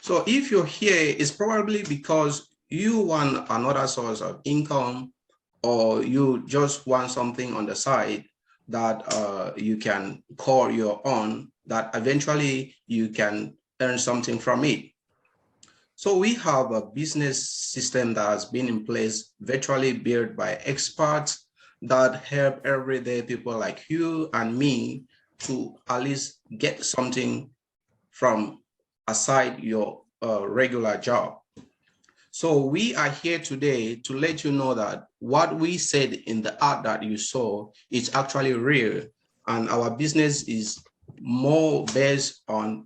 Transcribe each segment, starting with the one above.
So if you're here, it's probably because you want another source of income, or you just want something on the side that you can call your own, that eventually you can earn something from it. So we have a business system that has been in place, virtually built by experts that help everyday people like you and me to at least get something from aside your regular job. So we are here today to let you know that what we said in the ad that you saw is actually real, and our business is more based on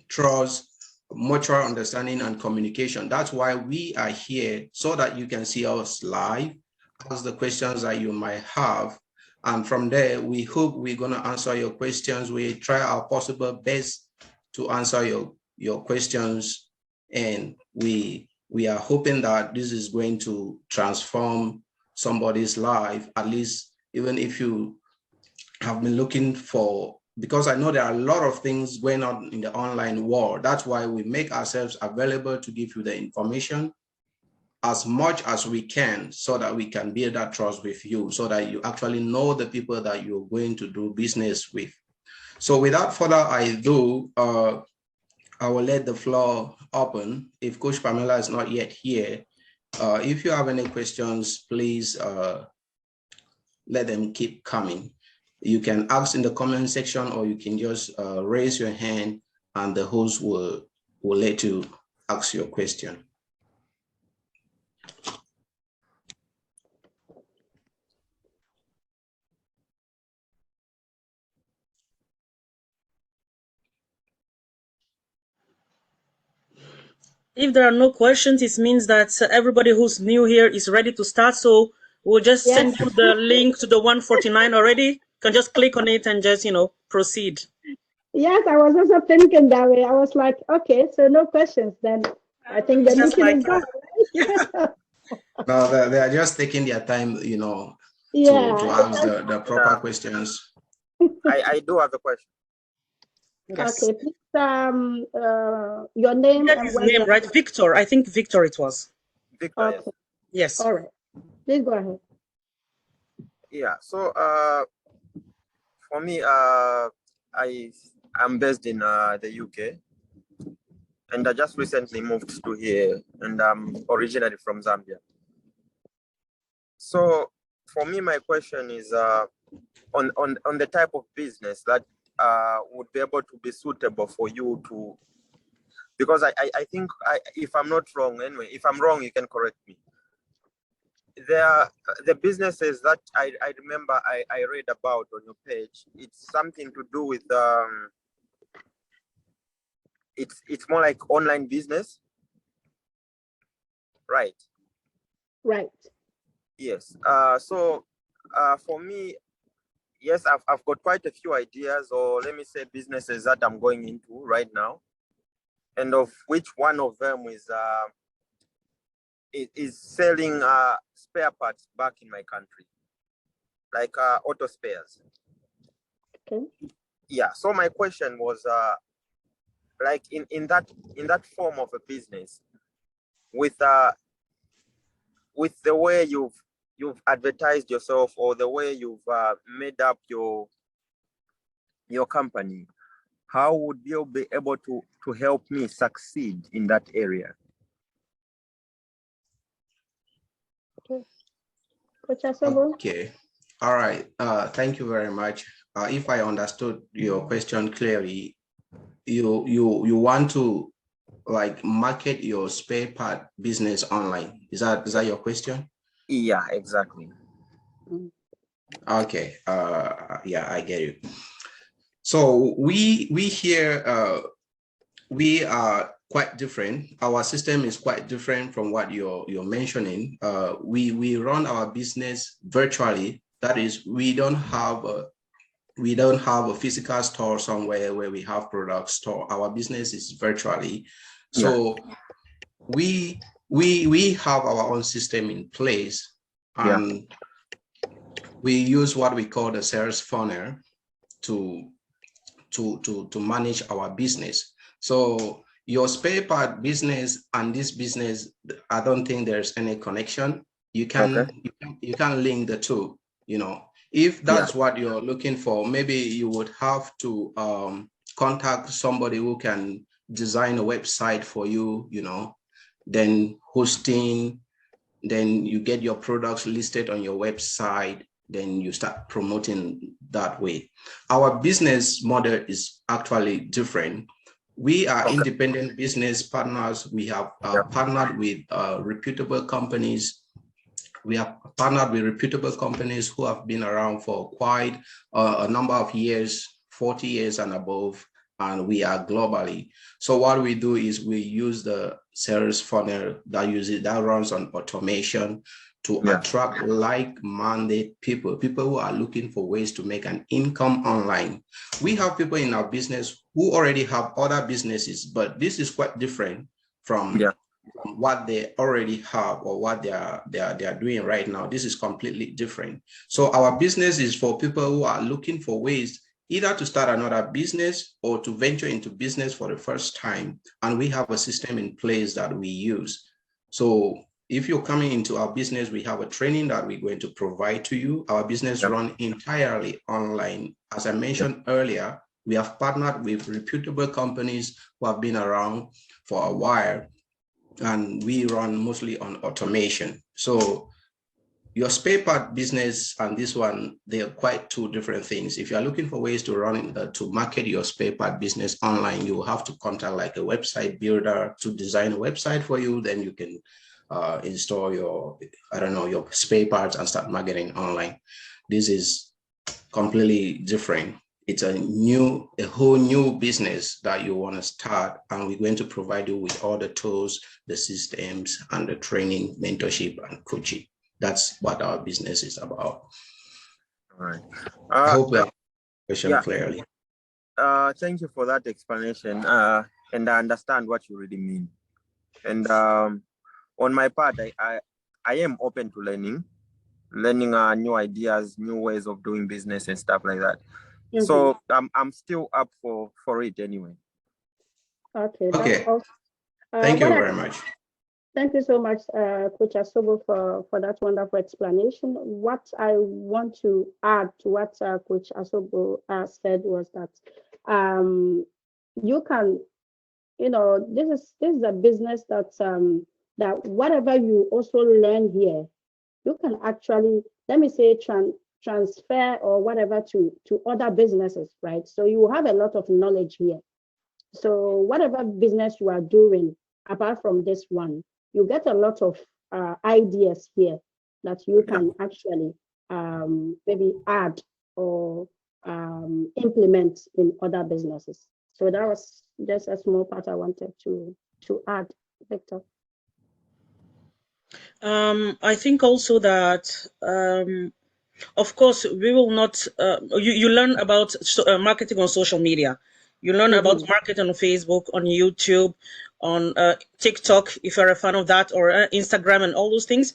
trust, mutual understanding, and communication. That's why we are here, so that you can see us live, ask the questions that you might have, and from there, we hope we're going to answer your questions. We try our possible best to answer your questions, and we are hoping that this is going to transform somebody's life, at least even if you have been looking for, because I know there are a lot of things going on in the online world. That's why we make ourselves available to give you the information as much as we can, so that we can build that trust with you, so that you actually know the people that you're going to do business with. So without further ado, I will let the floor open. If Coach Pamela is not yet here, if you have any questions, please let them keep coming. You can ask in the comment section, or you can just raise your hand and the host will let you ask your question. If there are no questions, it means that everybody who's new here is ready to start. So we'll just send you the link to the 149 already. You can just click on it and just, proceed. Yes, I was also thinking that way. I was like, okay, so no questions. Then I think the meeting is done. No, they are just taking their time, to ask the proper questions. I do have a question. Yes. Okay, please, your name and his name, right? Victor. I think Victor it was. Victor. Okay. Yes. All right. Please go ahead. Yeah. So for me, I'm based in the UK, and I just recently moved to here, and I'm originally from Zambia. So for me, my question is on the type of business that would be able to be suitable for you to, because I think, if I'm not wrong, anyway, if I'm wrong, you can correct me. The businesses that I remember I read about on your page, it's something to do with it's more like online business, right? Right. Yes. So for me, yes, I've got quite a few ideas, or let me say businesses that I'm going into right now, and of which one of them is selling spare parts back in my country, like auto spares. Okay. Yeah. So my question was, like in that form of a business, with the way you've advertised yourself, or the way you've made up your company, how would you be able to help me succeed in that area? Okay. All right. Thank you very much. If I understood your question clearly, you want to like market your spare part business online. Is that your question? Yeah, exactly. Okay. Yeah, I get you. So we here we are quite different. Our system is quite different from what you're mentioning. We run our business virtually. That is, we don't have a physical store somewhere where we have products stored. Our business is virtually. So we have our own system in place, and we use what we call the sales funnel to manage our business. So your spare part business and this business, I don't think there's any connection. You can link the two, you know. If that's what you're looking for, maybe you would have to contact somebody who can design a website for you, you know, then hosting, then you get your products listed on your website, then you start promoting that way. Our business model is actually different. We are independent business partners. We have partnered with reputable companies. We have partnered with reputable companies who have been around for quite a number of years, 40 years and above, and we are globally. So what we do is we use the sales funnel that runs on automation to attract like-minded people who are looking for ways to make an income online. We have people in our business who already have other businesses, but this is quite different from what they already have or what they are doing right now. This is completely different. So our business is for people who are looking for ways either to start another business or to venture into business for the first time. And we have a system in place that we use. So if you're coming into our business, we have a training that we're going to provide to you. Our business runs entirely online. As I mentioned earlier, we have partnered with reputable companies who have been around for a while, and we run mostly on automation. So your spare part business and this one, they are quite two different things. If you're looking for ways to run to market your spare part business online, you will have to contact like a website builder to design a website for you. Then you can install your, I don't know, your spare parts and start marketing online. This is completely different. It's a whole new business that you want to start, and we're going to provide you with all the tools, the systems, and the training, mentorship, and coaching. That's what our business is about. All right. I hope that question clearly. Thank you for that explanation. And I understand what you really mean. And on my part, I am open to learning new ideas, new ways of doing business and stuff like that. So I'm still up for it anyway. Okay. Thank you very much. Thank you so much, Coach Asobo, for that wonderful explanation. What I want to add to what Coach Asobo said was that you can, you know, this is a business that that whatever you also learn here, you can actually, let me say, transfer or whatever to other businesses, right? So you have a lot of knowledge here. So whatever business you are doing, apart from this one, you get a lot of ideas here that you can actually maybe add or implement in other businesses. So that was just a small part I wanted to add, Victor. I think also that, of course, we will not, you learn about marketing on social media. You learn about marketing on Facebook, on YouTube, on TikTok, if you're a fan of that, or Instagram and all those things.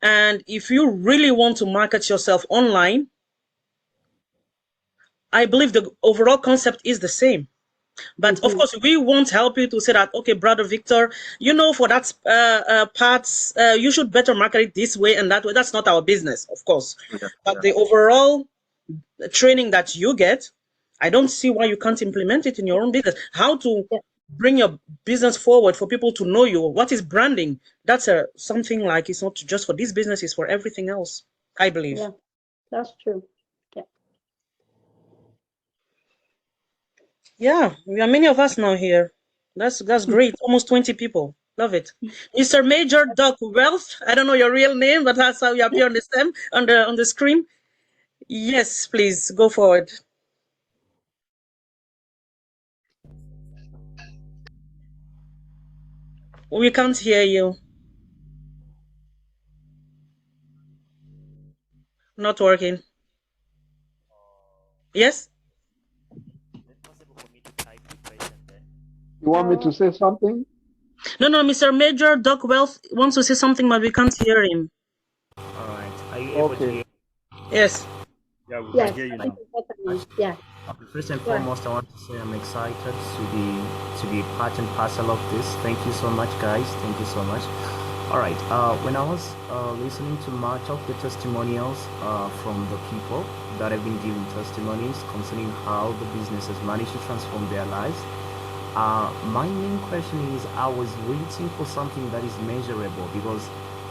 And if you really want to market yourself online, I believe the overall concept is the same. But of course, we won't help you to say that, okay, brother Victor, you know, for that parts, you should better market it this way and that way. That's not our business, of course. But the overall training that you get, I don't see why you can't implement it in your own business. How to bring your business forward for people to know you. What is branding? That's something like, it's not just for this business, it's for everything else, I believe. Yeah, that's true. Yeah, we are many of us now here. That's great. Almost 20 people. Love it. Mr. Major Doc Wealth. I don't know your real name, but that's how you appear on the stem on the screen. Yes, please go forward. We can't hear you. Not working. Yes? You want me to say something? No, Mr. Major Doc Wealth wants to say something, but we can't hear him. All right. Are you able to hear? Yes. Yeah, we can hear you now. Yeah. First and Go ahead. foremost, I want to say I'm excited to be part and parcel of this. Thank you so much, guys. Thank you so much. All right. When I was listening to much of the testimonials from the people that have been giving testimonies concerning how the business has managed to transform their lives, my main question is I was waiting for something that is measurable because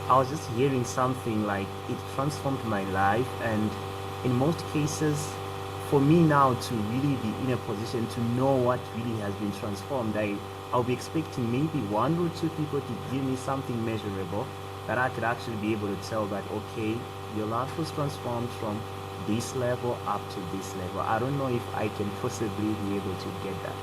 I was just hearing something like it transformed my life, and in most cases, for me now to really be in a position to know what really has been transformed, I'll be expecting maybe one or two people to give me something measurable that I could actually be able to tell that, okay, your life was transformed from this level up to this level. I don't know if I can possibly be able to get that.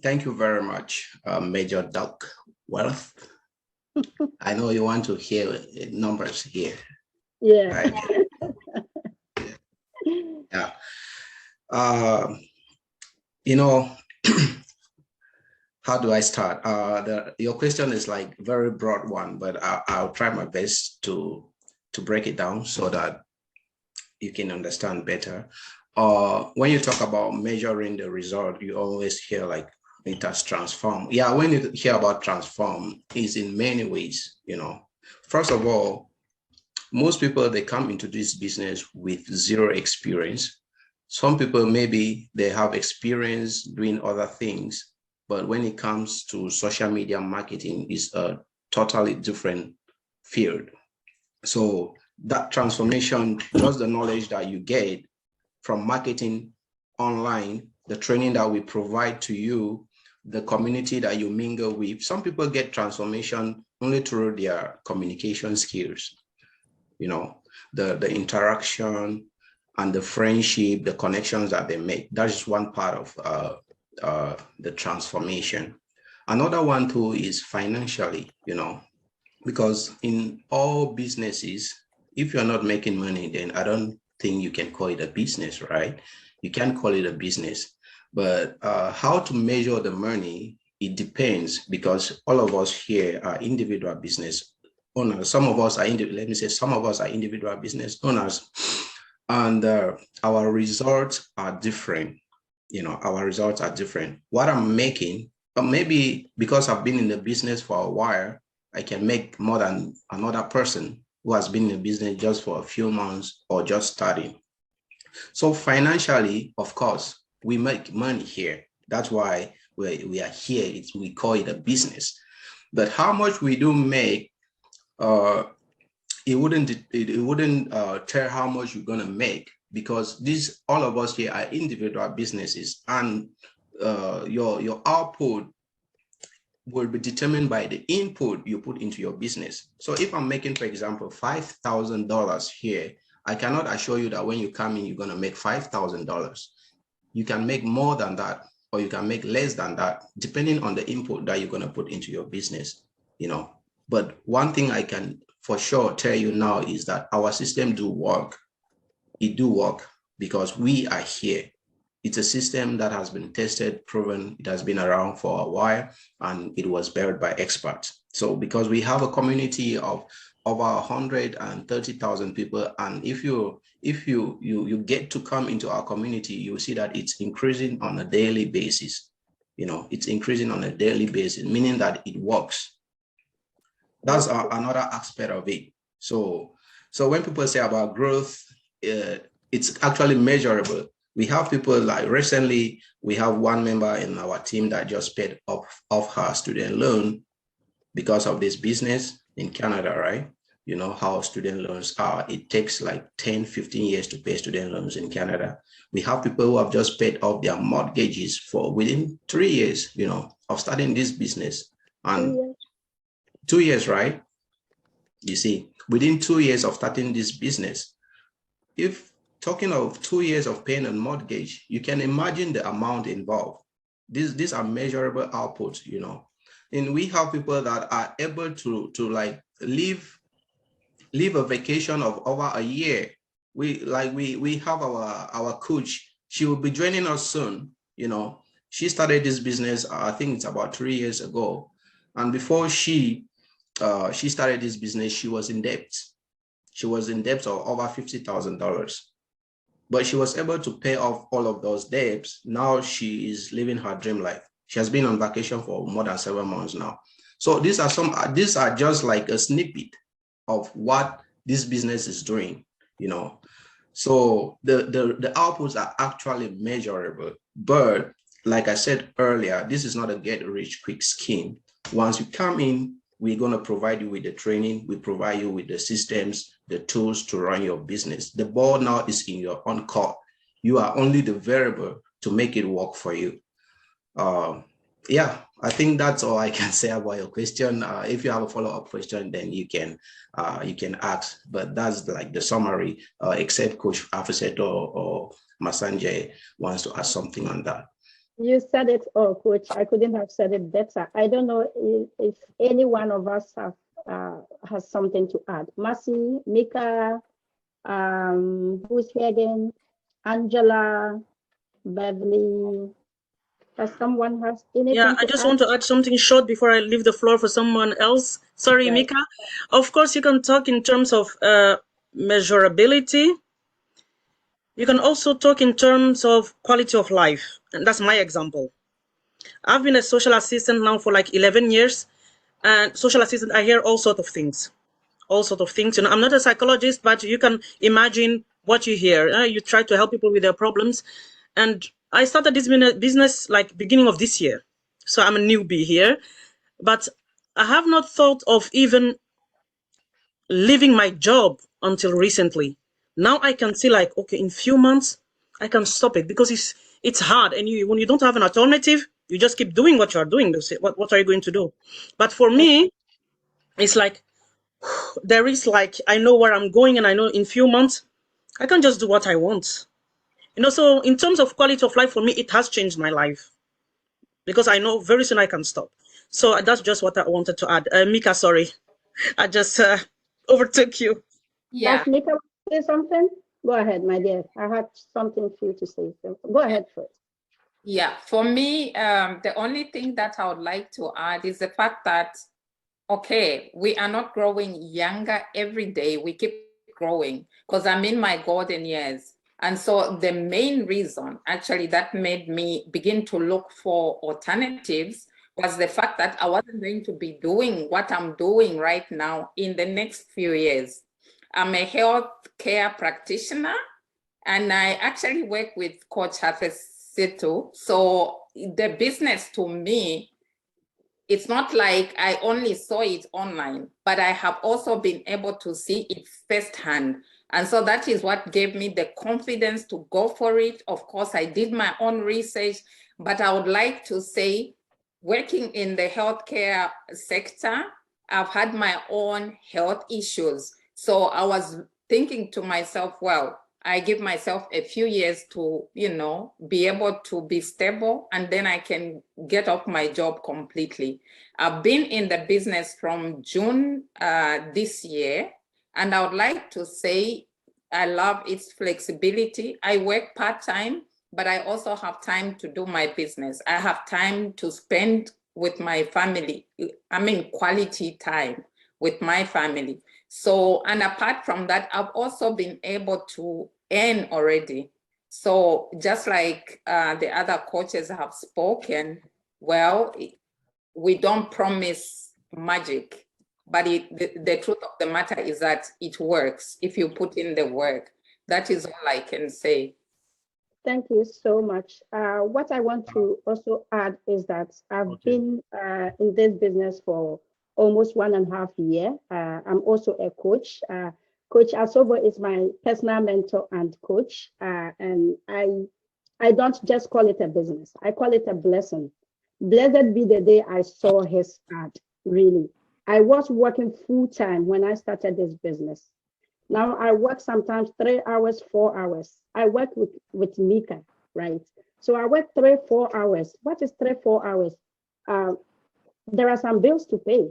Thank you very much, Major Doc Wealth. I know you want to hear numbers here. Yeah. Right? Yeah. You know, how do I start? Your question is like very broad one, but I'll try my best to break it down so that you can understand better. When you talk about measuring the result, you always hear like it has transformed. Yeah, when you hear about transform, it's in many ways, you know. First of all, most people, they come into this business with zero experience. Some people, maybe they have experience doing other things, but when it comes to social media marketing, it's a totally different field. So that transformation, just the knowledge that you get from marketing online, the training that we provide to you, the community that you mingle with. Some people get transformation only through their communication skills, you know, the interaction and the friendship, the connections that they make. That is one part of the transformation. Another one too is financially, you know, because in all businesses, if you're not making money, then I don't think you can call it a business, right? You can call it a business, but how to measure the money, it depends, because all of us here are individual business owners. Some of us are, let me say, some of us are individual business owners, and our results are different. You know, our results are different. What I'm making, maybe because I've been in the business for a while, I can make more than another person who has been in the business just for a few months or just starting. So financially, of course, we make money here. That's why we are here. We call it a business. But how much we do make, it wouldn't tell how much you're gonna make, because all of us here are individual businesses, and your output will be determined by the input you put into your business. So if I'm making, for example, $5,000 here, I cannot assure you that when you come in, you're going to make $5,000. You can make more than that, or you can make less than that, depending on the input that you're going to put into your business, you know. But one thing I can for sure tell you now is that our system do work. It do work because we are here. It's a system that has been tested, proven, it has been around for a while, and it was built by experts. So because we have a community of over 130,000 people, and if you get to come into our community, you will see that it's increasing on a daily basis. You know, it's increasing on a daily basis, meaning that it works. That's another aspect of it. So when people say about growth, it's actually measurable. We have people like recently, we have one member in our team that just paid off her student loan because of this business in Canada, right? You know how student loans are. It takes like 10, 15 years to pay student loans in Canada. We have people who have just paid off their mortgages for within 3 years, you know, of starting this business. And 2 years, right? You see, within 2 years of starting this business, if talking of 2 years of paying a mortgage, you can imagine the amount involved. These are measurable outputs, you know. And we have people that are able to like live a vacation of over a year. We have our coach. She will be joining us soon. You know, she started this business, I think it's about 3 years ago. And before she she started this business, she was in debt. She was in debt of over $50,000. But she was able to pay off all of those debts. Now she is living her dream life. She has been on vacation for more than 7 months now. So these are just like a snippet of what this business is doing, you know. So the outputs are actually measurable. But like I said earlier, this is not a get rich quick scheme. Once you come in, we're going to provide you with the training. We provide you with the systems, the tools to run your business. The ball now is in your own court. You are only the variable to make it work for you. Yeah, I think that's all I can say about your question. If you have a follow-up question, then you can ask. But that's like the summary. Except Coach Afuseto or Masanje wants to add something on that. You said it all, Coach. I couldn't have said it better. I don't know if any one of us has something to add. Mercy, Mika, who's here again? Angela, Beverly. Does someone has anything Yeah, I to just add? want to add something short before I leave the floor for someone else. Sorry, Right. Mika. Of course, you can talk in terms of measurability. You can also talk in terms of quality of life. And that's my example. I've been a social assistant now for like 11 years. And social assistant, I hear all sorts of things. All sorts of things. You know, I'm not a psychologist, but you can imagine what you hear. You try to help people with their problems. And I started this business like beginning of this year. So I'm a newbie here. But I have not thought of even leaving my job until recently. Now I can see like, okay, in few months, I can stop it because it's hard. And when you don't have an alternative, you just keep doing what you are doing. You say, what are you going to do? But for me, it's like, there is like, I know where I'm going and I know in few months, I can just do what I want. You know, so in terms of quality of life, for me, it has changed my life because I know very soon I can stop. So that's just what I wanted to add. Mika, sorry. I just overtook you. Yeah, Does Mika want to say something? Go ahead, my dear. I had something for you to say. So go ahead first. yeah. For me, the only thing that I would like to add is the fact that, okay, we are not growing younger every day. We keep growing because I'm in my golden years. And so the main reason actually that made me begin to look for alternatives was the fact that I wasn't going to be doing what I'm doing right now in the next few years. I'm a health care practitioner, and I actually work with Coach Hafesitu. So the business to me, it's not like I only saw it online, but I have also been able to see it firsthand. And so that is what gave me the confidence to go for it. Of course, I did my own research, but I would like to say, working in the healthcare sector, I've had my own health issues. So I was thinking to myself, well, I give myself a few years to, be able to be stable, and then I can get off my job completely. I've been in the business from June this year, and I would like to say I love its flexibility. I work part-time, but I also have time to do my business. I have time to spend with my family. I mean, quality time with my family. So, and apart from that, I've also been able to earn already. So just like the other coaches have spoken, well, we don't promise magic, but the truth of the matter is that it works if you put in the work. That is all I can say. Thank you so much. What I want to also add is that I've been in this business for almost 1.5 years. I'm also a coach. Coach Asobo is my personal mentor and coach. And I don't just call it a business. I call it a blessing. Blessed be the day I saw his ad, really. I was working full time when I started this business. Now I work sometimes 3 hours, 4 hours. I work with Mika, right? So I work 3, 4 hours. What is 3, 4 hours? There are some bills to pay.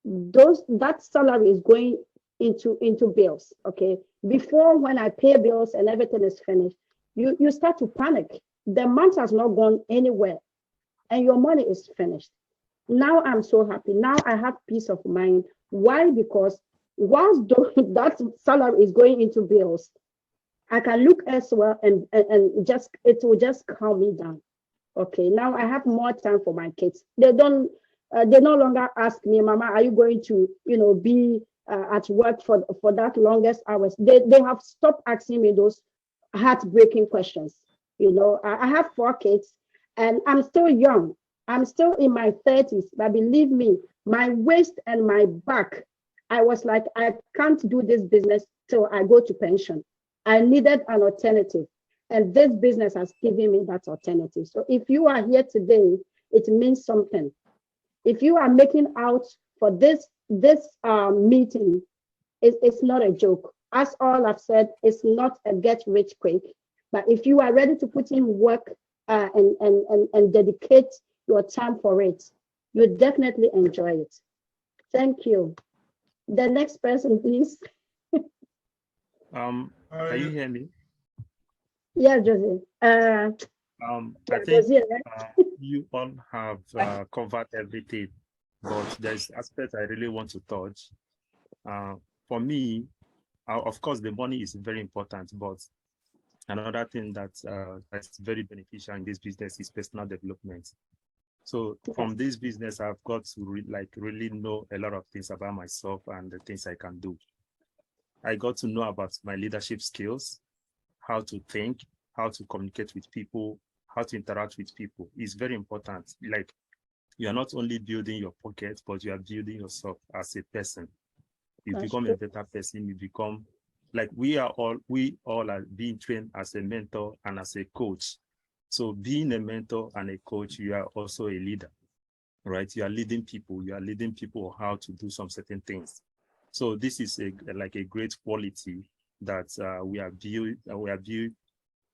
That salary is going into bills. Okay. Before, when I pay bills and everything is finished, you start to panic. The month has not gone anywhere, and your money is finished. Now I'm so happy. Now I have peace of mind Why? Because whilst that salary is going into bills, I can look elsewhere and just it will just calm me down. Okay, now I have more time for my kids. They no longer ask me, Mama, are you going to, be at work for that longest hours? They have stopped asking me those heartbreaking questions. I have 4 kids and I'm still young. I'm still in my 30s, but believe me, my waist and my back, I was like, I can't do this business till I go to pension. I needed an alternative. And this business has given me that alternative. So if you are here today, it means something. If you are making out for this meeting, it's not a joke. As all I've said, it's not a get rich quick. But if you are ready to put in work and dedicate your time for it, you definitely enjoy it. Thank you. The next person, please. Can you hear me? Yeah, Josie. I think Josie, right? you all have covered everything, but there's aspects I really want to touch. For me, of course, the money is very important, but another thing that's very beneficial in this business is personal development. So from this business, I've got to really know a lot of things about myself and the things I can do. I got to know about my leadership skills, how to think, how to communicate with people, how to interact with people. It's very important. Like, you are not only building your pocket, but you are building yourself as a person. You become a better person. You become like we all are being trained as a mentor and as a coach. So being a mentor and a coach, you are also a leader, right? You are leading people. You are leading people how to do some certain things. So this is a great quality that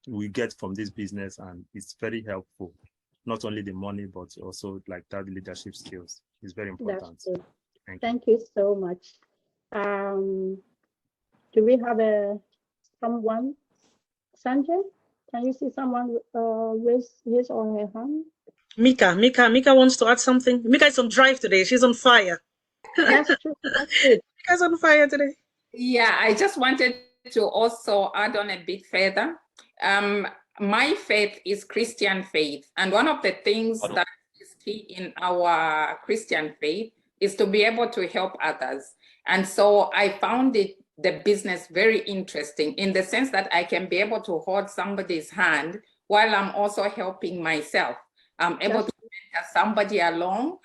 we get from this business, and it's very helpful. Not only the money, but also like that leadership skills is very important. Thank you so much. Do we have someone? Sanjay, can you see someone raise his or her hand? Mika wants to add something. Mika is on drive today. She's on fire. That's true. That's good. Mika's on fire today. Yeah, I just wanted to also add on a bit further. My faith is Christian faith. And one of the things that is key in our Christian faith is to be able to help others. And so I found the business very interesting in the sense that I can be able to hold somebody's hand while I'm also helping myself. I'm able to mentor somebody along,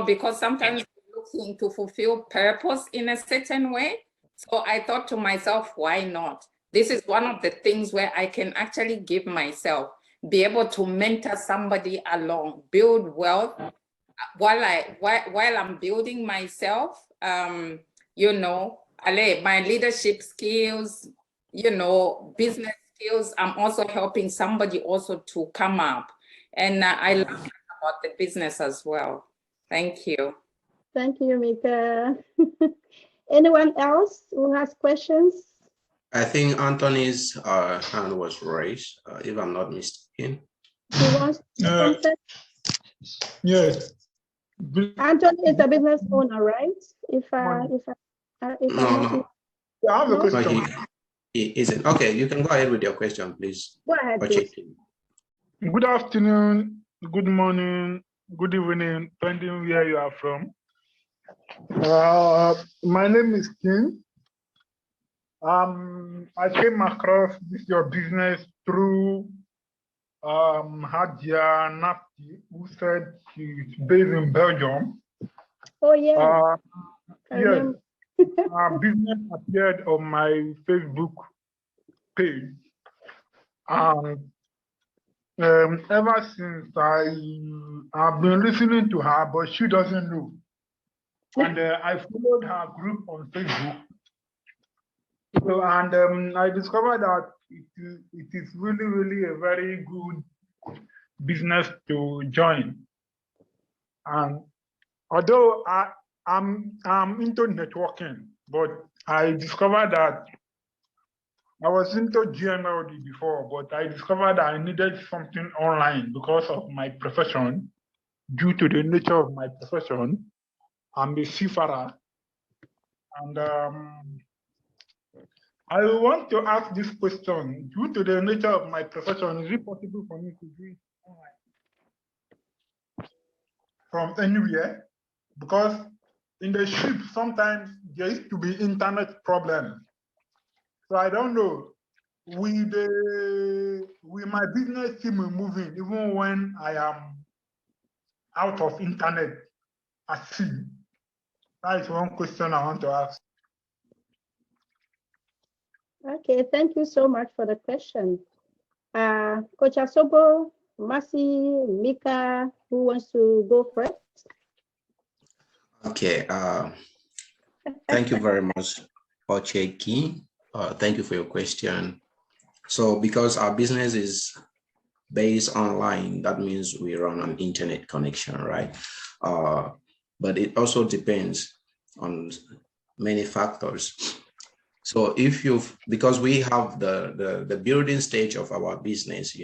because sometimes we're looking to fulfill purpose in a certain way. So I thought to myself, why not? This is one of the things where I can actually give myself, be able to mentor somebody along, build wealth while I'm building myself, my leadership skills, business skills. I'm also helping somebody also to come up. And I love about the business as well. Thank you. Thank you, Mika. Anyone else who has questions? I think Anthony's hand was raised, if I'm not mistaken. He wants something? Yes. Anthony is a business owner, right? No. I have a question. No, he isn't. Okay, you can go ahead with your question, please. Go ahead, please. Good afternoon, good morning, good evening, depending where you are from. My name is King. I came across your business through Hadia Nafti, who said she's based in Belgium. Oh, yeah. Yes. Business appeared on my Facebook page. Ever since I've been listening to her, but she doesn't know. And I followed her group on Facebook. So, and I discovered that it is really, really a very good business to join. And although I'm into networking, but I discovered that I was into GMLD before, but I discovered I needed something online because of my profession. Due to the nature of my profession, I'm a seafarer. And I want to ask this question. Due to the nature of my profession, is it possible for me to do it online from anywhere? Because in the ship, sometimes there used to be internet problems. So I don't know. Will my business keep me moving even when I am out of internet at sea? That is one question I want to ask. Okay, thank you so much for the question. Coach Asobo, Mercy, Mika, who wants to go first? Okay, thank you very much, Ocheki. Thank you for your question. So because our business is based online, that means we run an internet connection, right? But it also depends on many factors. So if because we have the building stage of our business,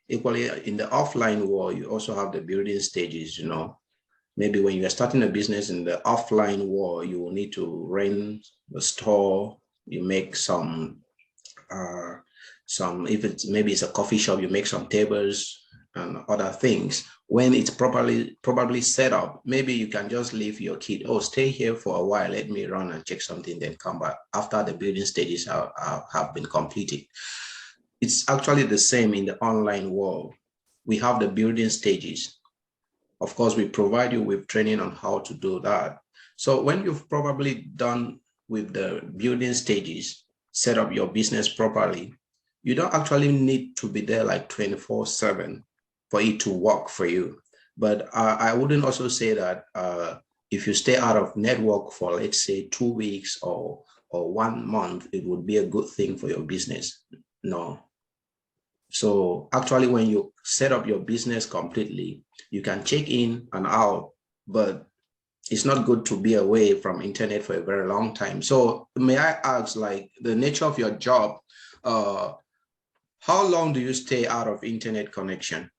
equally in the offline world, you also have the building stages, Maybe when you're starting a business in the offline world, you will need to rent the store, you make some, if maybe it's a coffee shop, you make some tables and other things. When it's probably set up, maybe you can just leave your kid, stay here for a while, let me run and check something, then come back after the building stages have been completed. It's actually the same in the online world. We have the building stages. Of course, we provide you with training on how to do that. So when you've probably done with the building stages, set up your business properly, you don't actually need to be there like 24/7 for it to work for you. But I wouldn't also say that if you stay out of network for, let's say, 2 weeks or 1 month, it would be a good thing for your business. No. So actually, when you set up your business completely, you can check in and out, but it's not good to be away from internet for a very long time. So may I ask, like, the nature of your job, how long do you stay out of internet connection?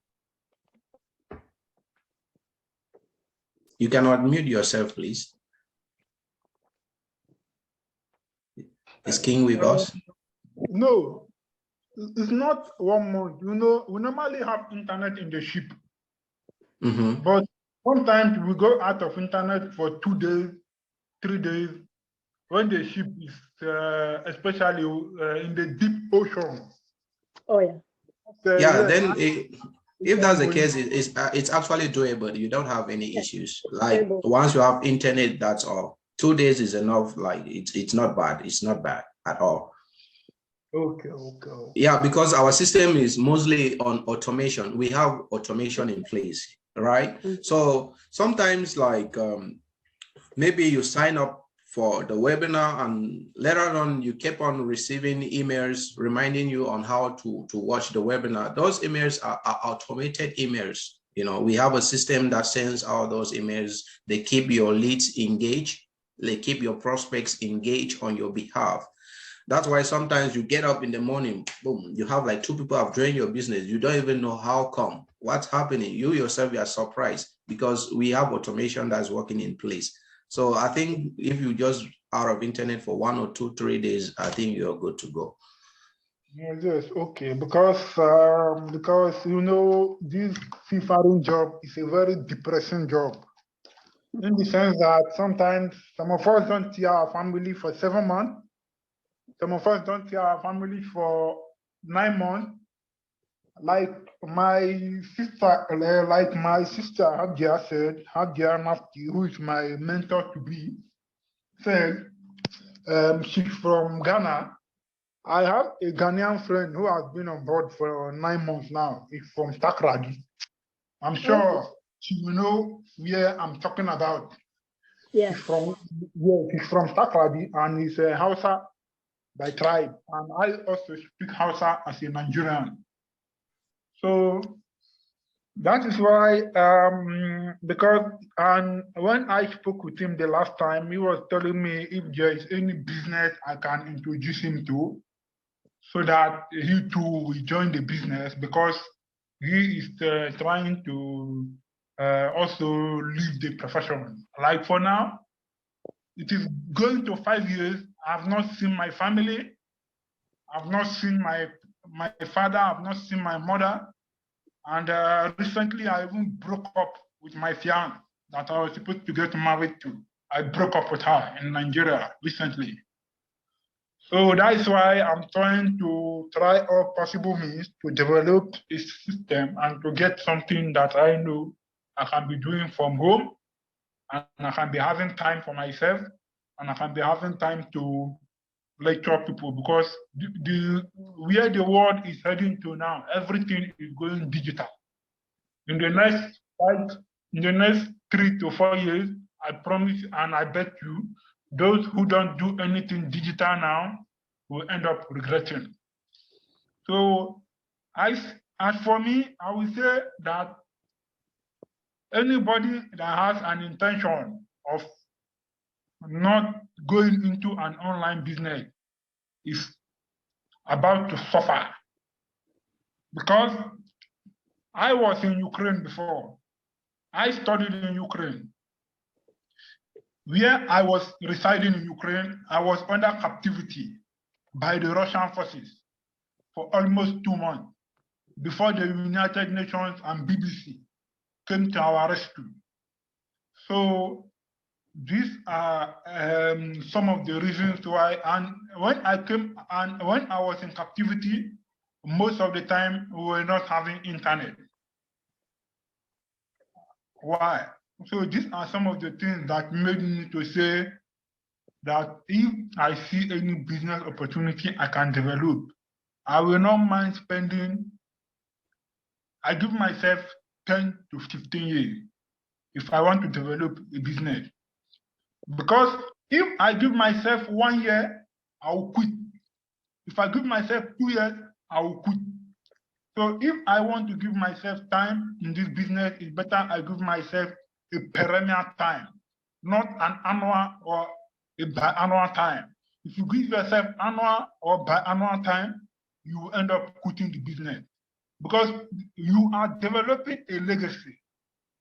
You can unmute yourself, please. Is King with us? No, it's not 1 month. We normally have internet in the ship. Mm-hmm. But sometimes we go out of internet for 2 days, 3 days, when the ship is especially in the deep ocean. Oh, yeah. Yeah, then if that's the case, it's actually doable. You don't have any issues. Like once you have internet, that's all. 2 days is enough. Like it's not bad. It's not bad at all. Okay. Yeah, because our system is mostly on automation. We have automation in place, right? Mm-hmm. So sometimes, like maybe you sign up for the webinar and later on you keep on receiving emails reminding you on how to watch the webinar. Those emails are automated emails. We have a system that sends out those emails. They keep your leads engaged. They keep your prospects engaged on your behalf. That's why sometimes you get up in the morning, boom, you have like 2 people have joined your business. You don't even know how come, what's happening. You yourself, you are surprised because we have automation that's working in place. So I think if you just out of internet for 1 or 2, 3 days, I think you're good to go. Yes, okay, because this seafaring job is a very depressing job, in the sense that sometimes some of us don't see our family for 7 months. Some of us don't see our family for 9 months. Like my sister Hadia said, Hadia Nafti, who is my mentor to be, said she's from Ghana. I have a Ghanaian friend who has been on board for 9 months now. He's from Takrady. I'm sure she will know where I'm talking about. Yeah. He's from Takrady and he's a Hausa by tribe. And I also speak Hausa as a Nigerian. So that is why, and when I spoke with him the last time, he was telling me if there is any business I can introduce him to, so that he too will join the business, because he is trying to also leave the profession. Like for now, It is going to 5 years. I've not seen my family. I've not seen my father. I've not seen my mother. And recently, I even broke up with my fiance that I was supposed to get married to. I broke up with her in Nigeria recently. So that's why I'm trying to try all possible means to develop a system and to get something that I know I can be doing from home, and I can be having time for myself, and I can be having time to lecture people, because where the world is heading to now, everything is going digital. In the next 3 to 4 years, I promise and I bet you, those who don't do anything digital now will end up regretting. So as for me, I will say that anybody that has an intention of not going into an online business is about to suffer, because I was in Ukraine before. I studied in Ukraine. Where I was residing in Ukraine, I was under captivity by the Russian forces for almost 2 months before the United Nations and BBC came to our rescue. So these are some of the reasons why. And when I was in captivity, most of the time we were not having internet. Why? So these are some of the things that made me to say that if I see any business opportunity I can develop, I will not mind spending. I give myself 10 to 15 years if I want to develop a business. Because if I give myself 1 year, I will quit. If I give myself 2 years, I will quit. So if I want to give myself time in this business, it's better I give myself a perennial time, not an annual or a biannual time. If you give yourself annual or biannual time, you will end up quitting the business, because you are developing a legacy.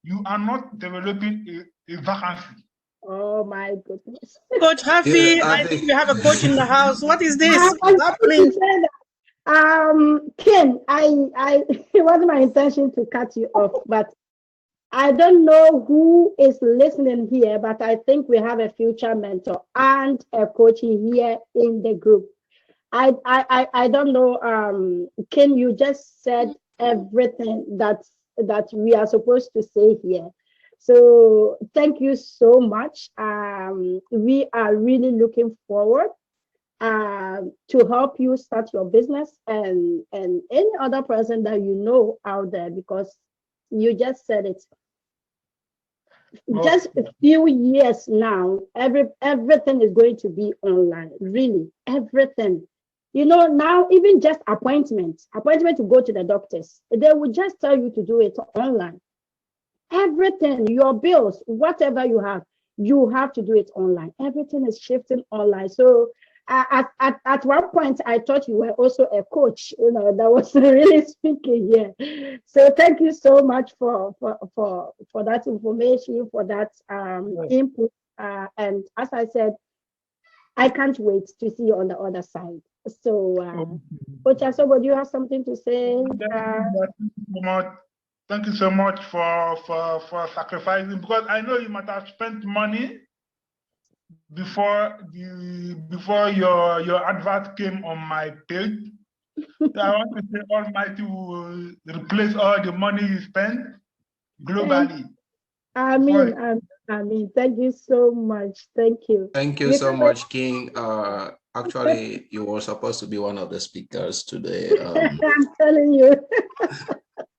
You are not developing a vacancy. Oh my goodness. Coach Happy, Yeah, I think we have a coach in the house. What is this? I What's was going happening? to say that, Ken, it wasn't my intention to cut you off, but I don't know who is listening here, but I think we have a future mentor and a coach here in the group. I don't know, Ken, you just said everything that we are supposed to say here. So thank you so much. We are really looking forward to help you start your business, and any other person that you know out there, because you just said it. Just a few years now, everything is going to be online. Really, everything. You know, now even just appointment to go to the doctors, they will just tell you to do it online. Everything, your bills, whatever you have to do it online. Everything is shifting online. So at one point, I thought you were also a coach, you know, that was really speaking here. So thank you so much for that information, for that input. And as I said, I can't wait to see you on the other side. So, Coach Asobo, do you have something to say? Thank you so much for sacrificing, because I know you might have spent money before your advert came on my page. So I want to say Almighty will replace all the money you spent globally. I mean, thank you so much. Thank you. Thank you so much, King. Actually, you were supposed to be one of the speakers today. I'm telling you.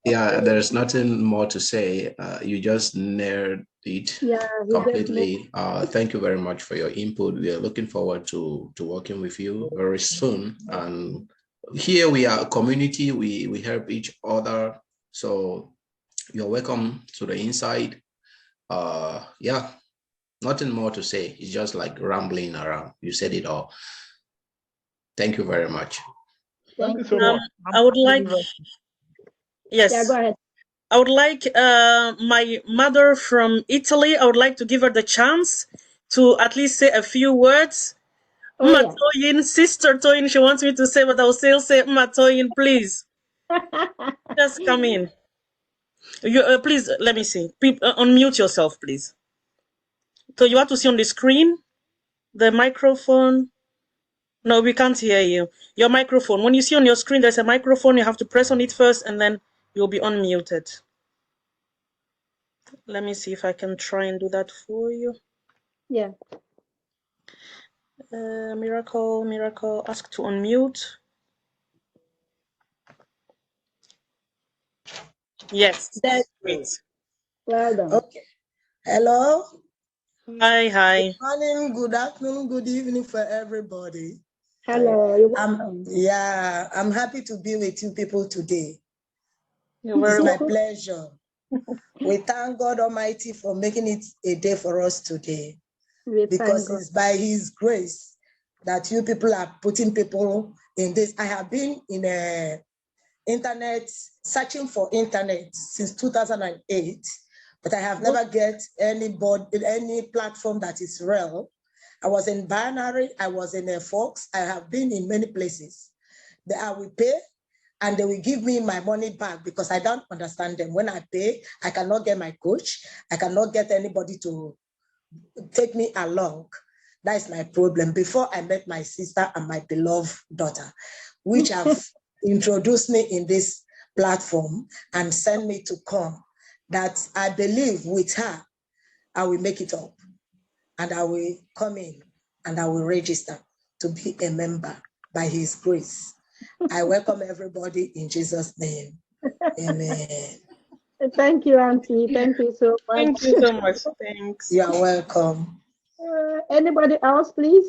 Yeah, there's nothing more to say. You just nailed it completely. Thank you very much for your input. We are looking forward to working with you very soon. And here we are a community. We help each other. So you're welcome to the inside. Yeah, nothing more to say. It's just like rambling around. You said it all. Thank you very much. Thank you so much. I would like, yes. Yeah, go ahead. I would like my mother from Italy, I would like to give her the chance to at least say a few words? Oh, yeah. Toyin, Sister Toyin, she wants me to say, but I'll still say Toyin, please. Just come in. You please let me see. Unmute yourself, please. So you have to see on the screen the microphone. No, we can't hear you. Your microphone. When you see on your screen there's a microphone, you have to press on it first, and then you'll be unmuted. Let me see if I can try and do that for you. Yeah. Miracle, ask to unmute. Yes. That's Great. Well done. okay. Hello. Hi. Good morning, good afternoon, good evening for everybody. Hello. I'm happy to be with you people today. You're It's very my welcome. pleasure. We thank God Almighty for making it a day for us today. Because it's by His grace that you people are putting people in this. I have been in internet, searching for internet since 2008, but I have never get any platform that is real. I was in Binary, I was in Fox, I have been in many places. I will pay and they will give me my money back because I don't understand them. When I pay, I cannot get my coach, I cannot get anybody to take me along. That is my problem. Before I met my sister and my beloved daughter, which have introduced me in this platform and sent me to come, that I believe with her, I will make it up and I will come in and I will register to be a member by His grace. I welcome everybody in Jesus' name. Amen. Thank you, Auntie. Thank you so much. Thank you so much. Thanks. You are welcome. Anybody else, please?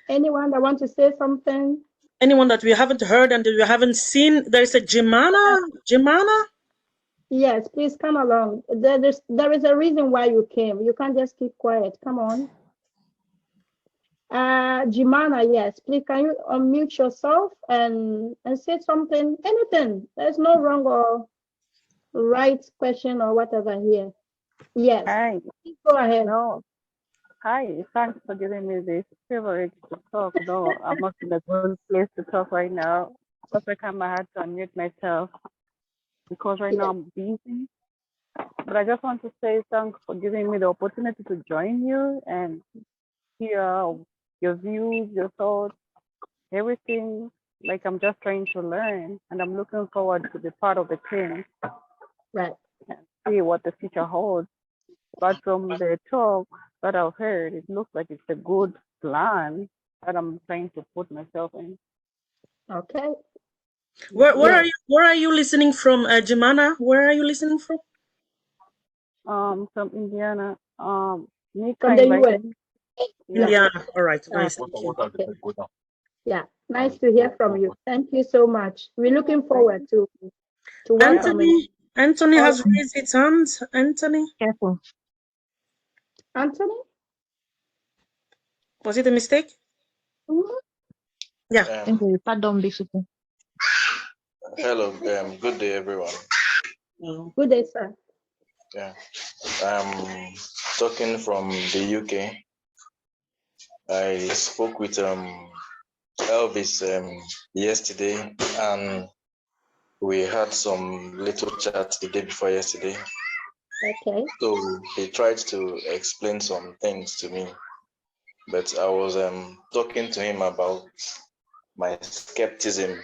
Anyone that wants to say something? Anyone that we haven't heard and that we haven't seen? There's a Jimana? Yes, please come along. There is a reason why you came. You can't just keep quiet. Come on. Jimana, yes. Please, can you unmute yourself and say something? Anything. There's no wrong or right question or whatever here. Yes. Hi. Please go ahead. No. Hi. Thanks for giving me this privilege to talk. Though I'm not in a good place to talk right now. First time I had to unmute myself because right now I'm busy. But I just want to say thanks for giving me the opportunity to join you and hear your views, your thoughts, everything. Like I'm just trying to learn, and I'm looking forward to be part of the team. Right. And see what the future holds. But from the talk that I've heard, it looks like it's a good plan that I'm trying to put myself in. Okay. Where are you listening from, Jimana? Where are you listening from? From Indiana. Nika from the invited US. me. Indiana. All right. Nice. Okay. Yeah. Nice to hear from you. Thank you so much. We're looking forward to welcoming. Anthony has raised his hand. Anthony. Careful. Anthony? Was it a mistake? Yeah. Thank you. Pardon, basically. Hello, good day, everyone. Good day, sir. Yeah, I'm talking from the UK. I spoke with Elvis yesterday, and we had some little chat the day before yesterday. Okay. So he tried to explain some things to me, but I was talking to him about my skepticism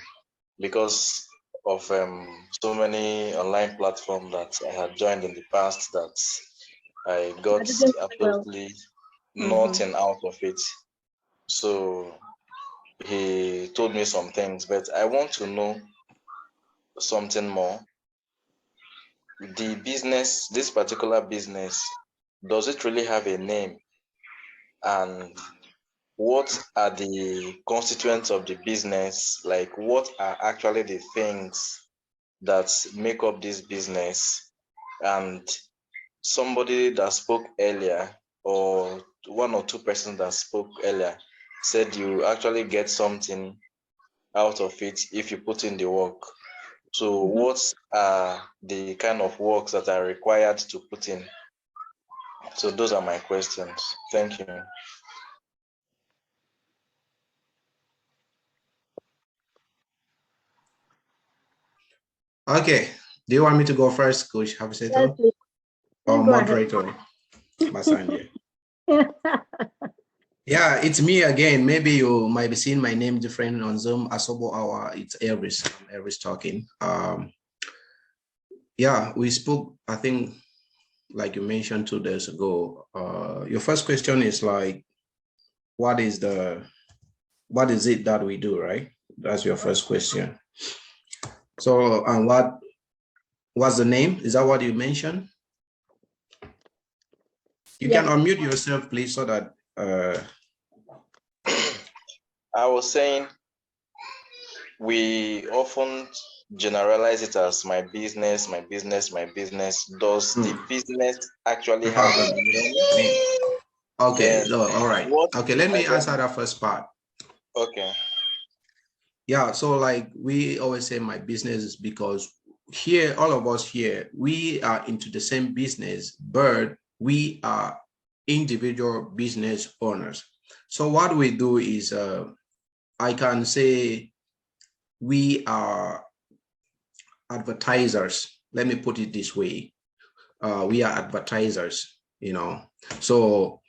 because of so many online platforms that I had joined in the past that I got absolutely nothing out of it. So he told me some things, but I want to know something more. The business, this particular business, does it really have a name? And what are the constituents of the business? Like, what are actually the things that make up this business? And somebody that spoke earlier, or one or two persons that spoke earlier, said you actually get something out of it if you put in the work. So what are the kind of works that are required to put in So those are my questions. Thank you. Okay. Do you want me to go first, Coach Habiseto? Yes, Or go ahead. moderator Masanje? Yeah, it's me again. Maybe you might be seeing my name different on Zoom. Asobo Hour. It's Elvis. Elvis talking. Yeah, we spoke, I think, like you mentioned 2 days ago. Your first question is like, what is it that we do, right? That's your first question. So, and what's the name? Is that what you mentioned? You can unmute yourself, please, so that I was saying we often generalize it as my business, my business, my business. Does the business actually have a name? Okay, so, all right. Okay, let me answer then, that first part. Okay. Yeah, so like we always say my business is because here, all of us here, we are into the same business, but we are individual business owners. So what we do is, I can say we are advertisers. Let me put it this way. We are advertisers, you know. So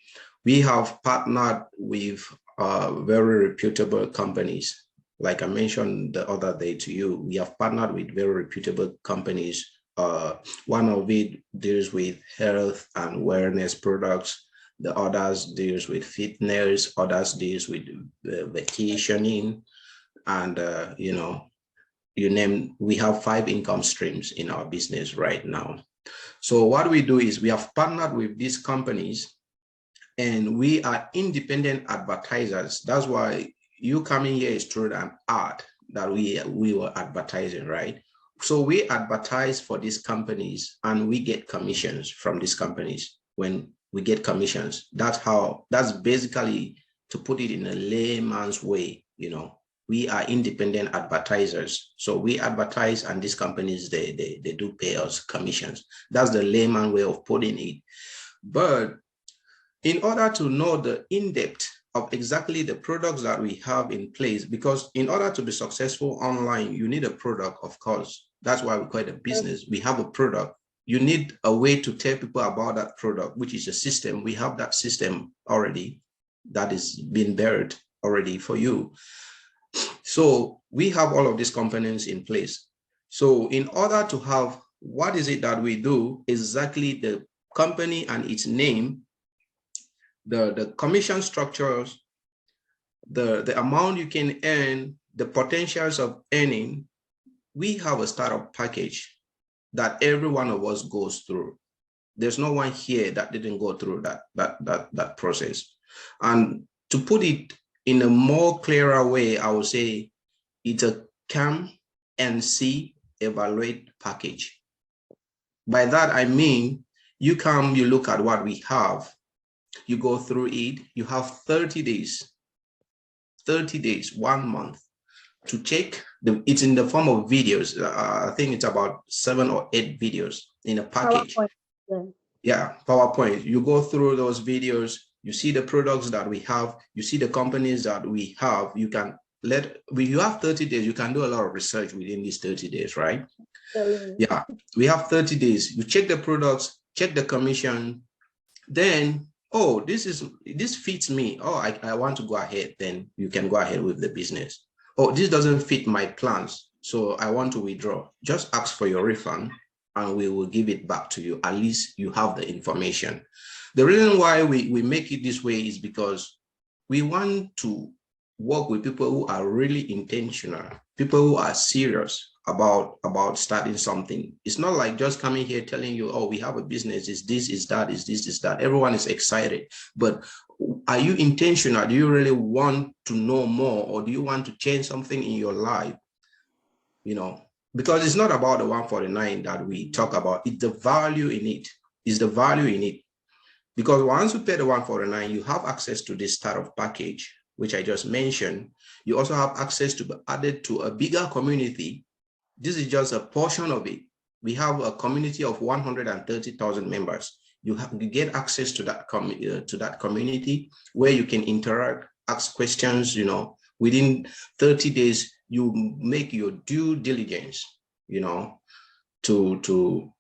we have partnered with very reputable companies. Like I mentioned the other day to you, we have partnered with very reputable companies. One of it deals with health and wellness products. The others deals with fitness. Others deals with vacationing, and you know, you name. We have 5 income streams in our business right now. So what we do is we have partnered with these companies, and we are independent advertisers. That's why you coming here is through an ad that we were advertising, right? So we advertise for these companies and we get commissions from these companies. When we get commissions, that's basically, to put it in a layman's way, you know, we are independent advertisers. So we advertise and these companies, they do pay us commissions. That's the layman way of putting it. But in order to know the in-depth of exactly the products that we have in place, because in order to be successful online, you need a product, of course. That's why we call it a business. We have a product. You need a way to tell people about that product, which is a system. We have that system already that is being built already for you. So we have all of these components in place. So in order to have what is it that we do, exactly the company and its name, the commission structures, the amount you can earn, the potentials of earning, we have a startup package that every one of us goes through. There's no one here that didn't go through that process. And to put it in a more clearer way, I would say it's a come and see, evaluate package. By that, I mean, you come, you look at what we have, you go through it, you have 30 days, 1 month to check. It's in the form of videos. I think it's about 7 or 8 videos in a package. PowerPoint. Yeah, PowerPoint. You go through those videos, you see the products that we have, you see the companies that we have. You have 30 days, you can do a lot of research within these 30 days, right? Yeah, we have 30 days. You check the products, check the commission, then, oh, this fits me. Oh, I want to go ahead. Then you can go ahead with the business. Oh, this doesn't fit my plans, so I want to withdraw. Just ask for your refund and we will give it back to you. At least you have the information. The reason why we make it this way is because we want to work with people who are really intentional, people who are serious about starting something. It's not like just coming here telling you, oh, we have a business, is this, is that, is this, is that. Everyone is excited, but are you intentional? Do you really want to know more, or do you want to change something in your life? You know, because it's not about the 149 that we talk about. It's the value in it. It's the value in it. Because once you pay the 149, you have access to this startup package, which I just mentioned. You also have access to be added to a bigger community. This is just a portion of it. We have a community of 130,000 members. you get access to that community where you can interact, ask questions. You know, within 30 days, you make your due diligence. You know, to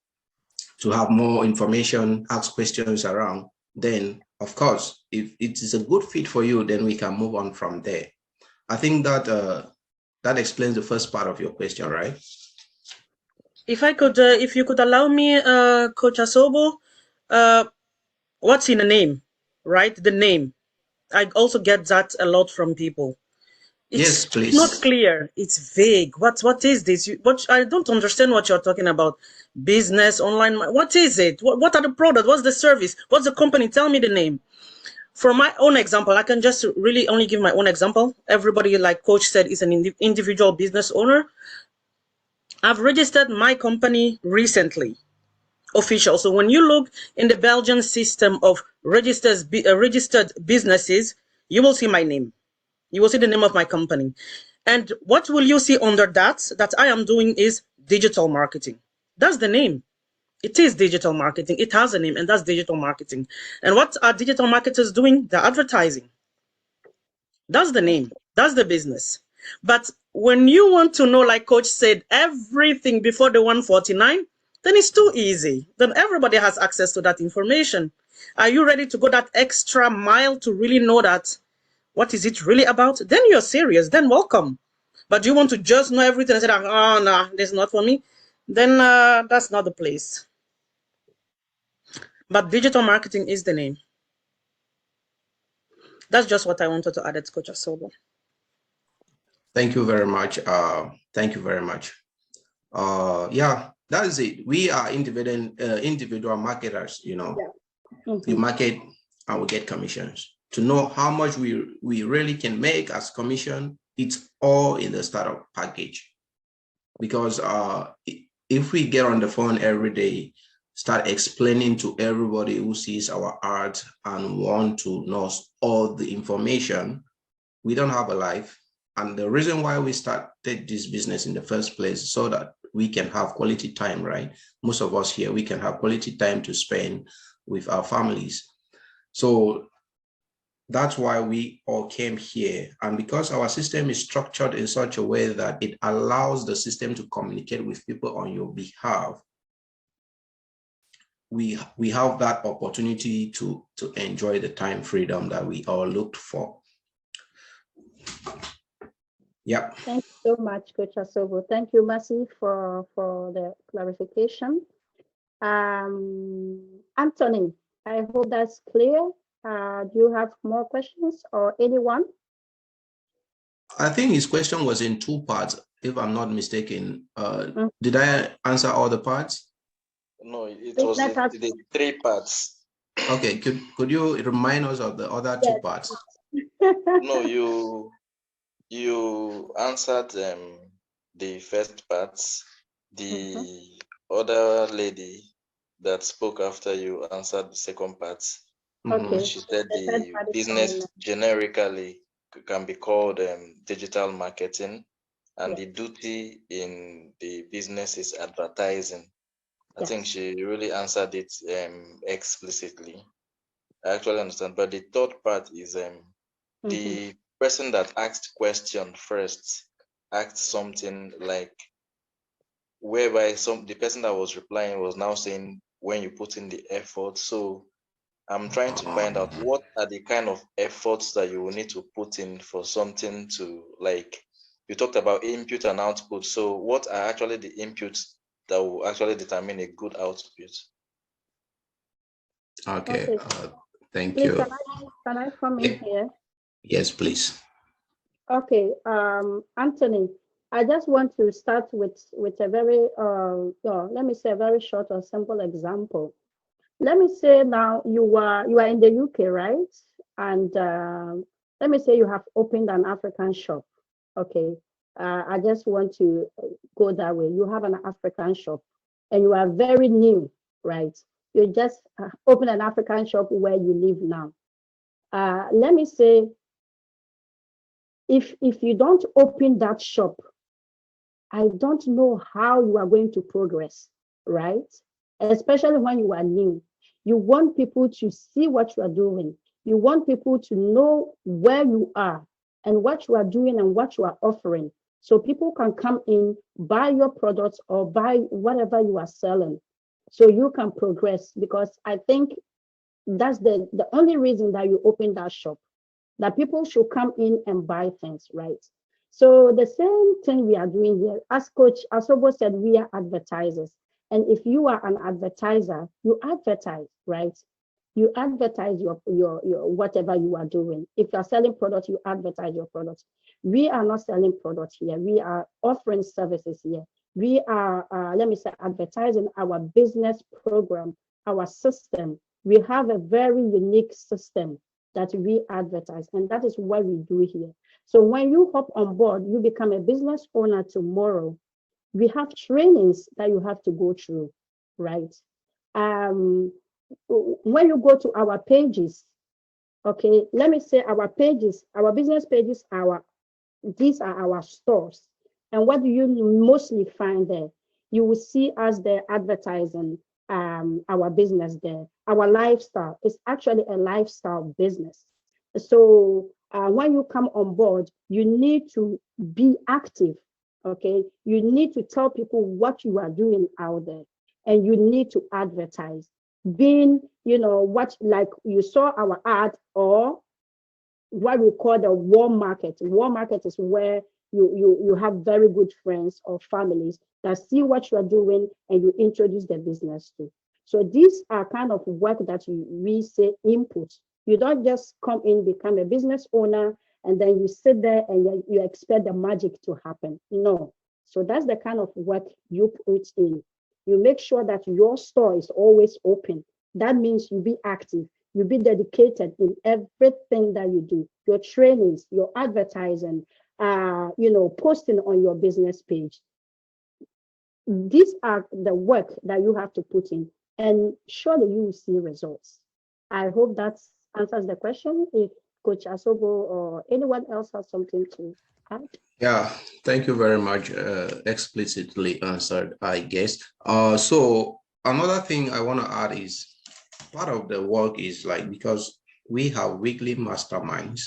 have more information, ask questions around. Then, of course, if it is a good fit for you, then we can move on from there. I think that that explains the first part of your question, right? If I could, if you could allow me, Coach Asobo, what's in a name, right? The name. I also get that a lot from people. Yes, It's please. not clear. It's vague. What is this? What I don't understand what you're talking about. Business, online. What is it? What are the products? What's the service? What's the company? Tell me the name. For my own example, I can just really only give my own example. Everybody, like Coach said, is an individual business owner. I've registered my company recently, official. So when you look in the Belgian system of registered businesses, you will see my name. You will see the name of my company. And what will you see under that I am doing is digital marketing. That's the name. It is digital marketing. It has a name, and that's digital marketing. And what are digital marketers doing? They're advertising. That's the name. That's the business. But when you want to know, like Coach said, everything before the 149, then it's too easy. Then everybody has access to that information. Are you ready to go that extra mile to really know that? What is it really about? Then you're serious. Then welcome. But do you want to just know everything and say, oh, no, this is not for me? Then that's not the place. But digital marketing is the name. That's just what I wanted to add at Coach Asobo. Thank you very much. Thank you very much. Yeah, that is it. We are individual marketers, you know. Yeah. You market and we get commissions. To know how much we really can make as commission, it's all in the startup package. Because if we get on the phone every day, start explaining to everybody who sees our art and want to know all the information, we don't have a life. And the reason why we started this business in the first place is so that we can have quality time, right? Most of us here, we can have quality time to spend with our families. So that's why we all came here. And because our system is structured in such a way that it allows the system to communicate with people on your behalf, we have that opportunity to enjoy the time freedom that we all looked for. Yeah. Thank you so much, Coach Asobo. Thank you, Mercy, for the clarification. Anthony, I hope that's clear. Do you have more questions or anyone? I think his question was in two parts, if I'm not mistaken. Did I answer all the parts? No, it was the 3 parts. Okay, could you remind us of the other 2 parts? No, you answered the first part. The other lady that spoke after you answered the second part. Okay. She said the business generically can be called digital marketing, and the duty in the business is advertising. I think she really answered it explicitly. I actually understand. But the third part is the person that asked question first asked something like, whereby the person that was replying was now saying when you put in the effort. So I'm trying to find out what are the kind of efforts that you will need to put in for something to, like, you talked about input and output. So what are actually the inputs that will actually determine a good output? Okay. Thank please, you. Can I come in here? Yes, please. Okay, Anthony, I just want to start with a very, let me say a very short or simple example. Let me say now you are in the UK, right? And let me say you have opened an African shop. Okay, I just want to go that way. You have an African shop and you are very new, right? You just open an African shop where you live now. Let me say, if you don't open that shop, I don't know how you are going to progress, right? Especially when you are new. You want people to see what you are doing. You want people to know where you are and what you are doing and what you are offering. So people can come in, buy your products or buy whatever you are selling. So you can progress, because I think that's the only reason that you open that shop, that people should come in and buy things, right? So the same thing we are doing here. As Coach Asobo said, we are advertisers. And if you are an advertiser, you advertise, right? You advertise your whatever you are doing. If you are selling products, you advertise your products. We are not selling products here. We are offering services here. We are, let me say, advertising our business program, our system. We have a very unique system that we advertise, and that is what we do here. So when you hop on board, you become a business owner tomorrow. We have trainings that you have to go through, right? When you go to our pages, okay, let me say our pages, our business pages, these are our stores. And what do you mostly find there? You will see us there advertising our business there. Our lifestyle is actually a lifestyle business. So when you come on board, you need to be active, okay? You need to tell people what you are doing out there, and you need to advertise. Being, what, like you saw our ad, or what we call the warm market. Warm market is where you have very good friends or families that see what you are doing and you introduce the business to. So these are kind of work that we say input. You don't just come in, become a business owner, and then you sit there and you expect the magic to happen. No. So that's the kind of work you put in. You make sure that your store is always open. That means you be active. You be dedicated in everything that you do, your trainings, your advertising, posting on your business page. These are the work that you have to put in, and surely you will see results. I hope that answers the question. If Coach Asobo or anyone else has something to add. Yeah, thank you very much. Explicitly answered, I guess. So another thing I want to add is, part of the work is like, because we have weekly masterminds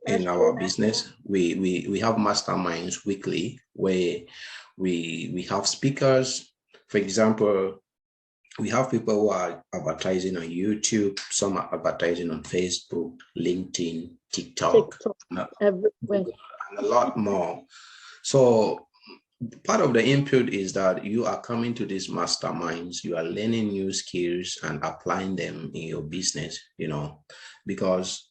in our business, we have masterminds weekly where we have speakers. For example, we have people who are advertising on YouTube, some are advertising on Facebook, LinkedIn, TikTok, and a lot more. So part of the input is that you are coming to these masterminds, you are learning new skills and applying them in your business, because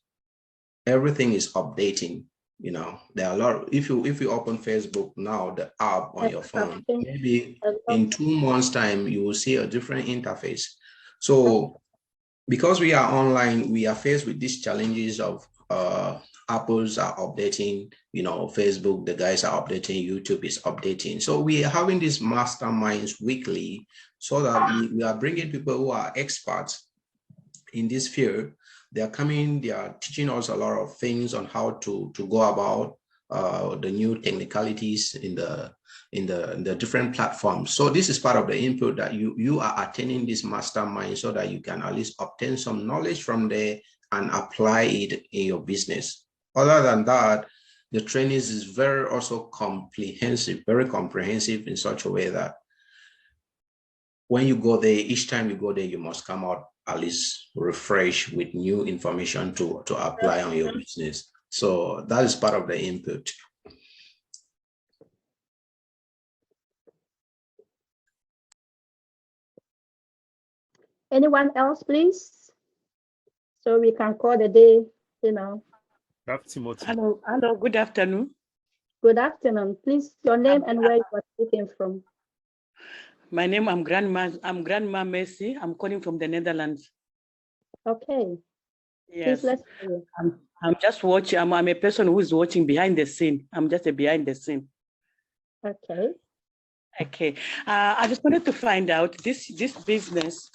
everything is updating. There are a lot. If you open Facebook now, the app on your phone, maybe in 2 months' time, you will see a different interface. So because we are online, we are faced with these challenges of Apples are updating, Facebook, the guys are updating, YouTube is updating. So we are having these masterminds weekly, so that we are bringing people who are experts in this field. They are coming, they are teaching us a lot of things on how to go about the new technicalities in the different platforms. So this is part of the input, that you are attending this mastermind so that you can at least obtain some knowledge from there and apply it in your business. Other than that, the trainings is very very comprehensive in such a way that when you go there, each time you go there, you must come out at least refreshed with new information to apply on your business. So that is part of the input. Anyone else, please? So we can call the day, Hello, good afternoon. Good afternoon. Please, your name and where you are speaking from. My name, I'm Grandma Mercy. I'm calling from the Netherlands. Okay. Yes. Please, let's hear. I'm just watching. I'm a person who is watching behind the scene. I'm just a behind the scene. Okay. Okay. I just wanted to find out this business.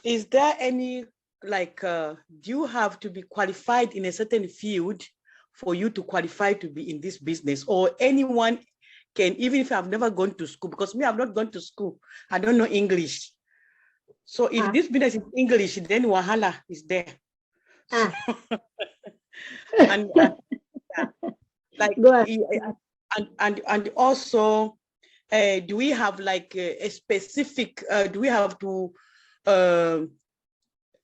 Is there any do you have to be qualified in a certain field for you to qualify to be in this business, or anyone can, even if I've never gone to school? Because me, I've not gone to school. I don't know English. So if this business is English, then wahala is there. and yeah, like and also, do we have like a specific? Do we have to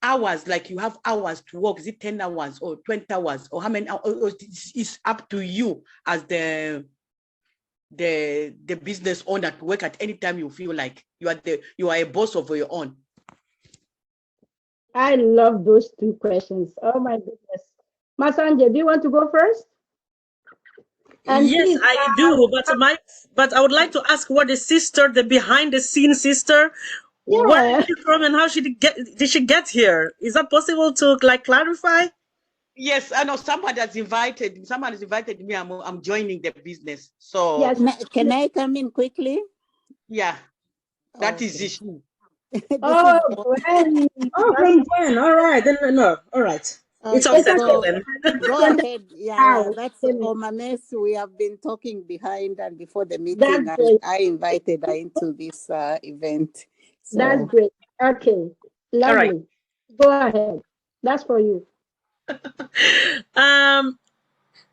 hours? Like you have hours to work? Is it 10 hours or 20 hours or how many? Or it's up to you as the business owner to work at any time you feel like you are a boss of your own. I love those two questions. Oh my goodness. Masanje, do you want to go first? And yes, please, I do, but I would like to ask what the behind the scenes sister, where is she from and how did she get here? Is that possible to like clarify? Yes, I know someone has invited me. I'm joining the business. So yes. Can I come in quickly? Yeah, that is it. Oh, Gwen. Oh, from Gwen. All right. Then no. All right. It's upset then. Go ahead. Yeah, that's Omanes. We have been talking behind and before the meeting. I invited her into this event. So. That's great. Okay. Lovely. All right. Go ahead. That's for you.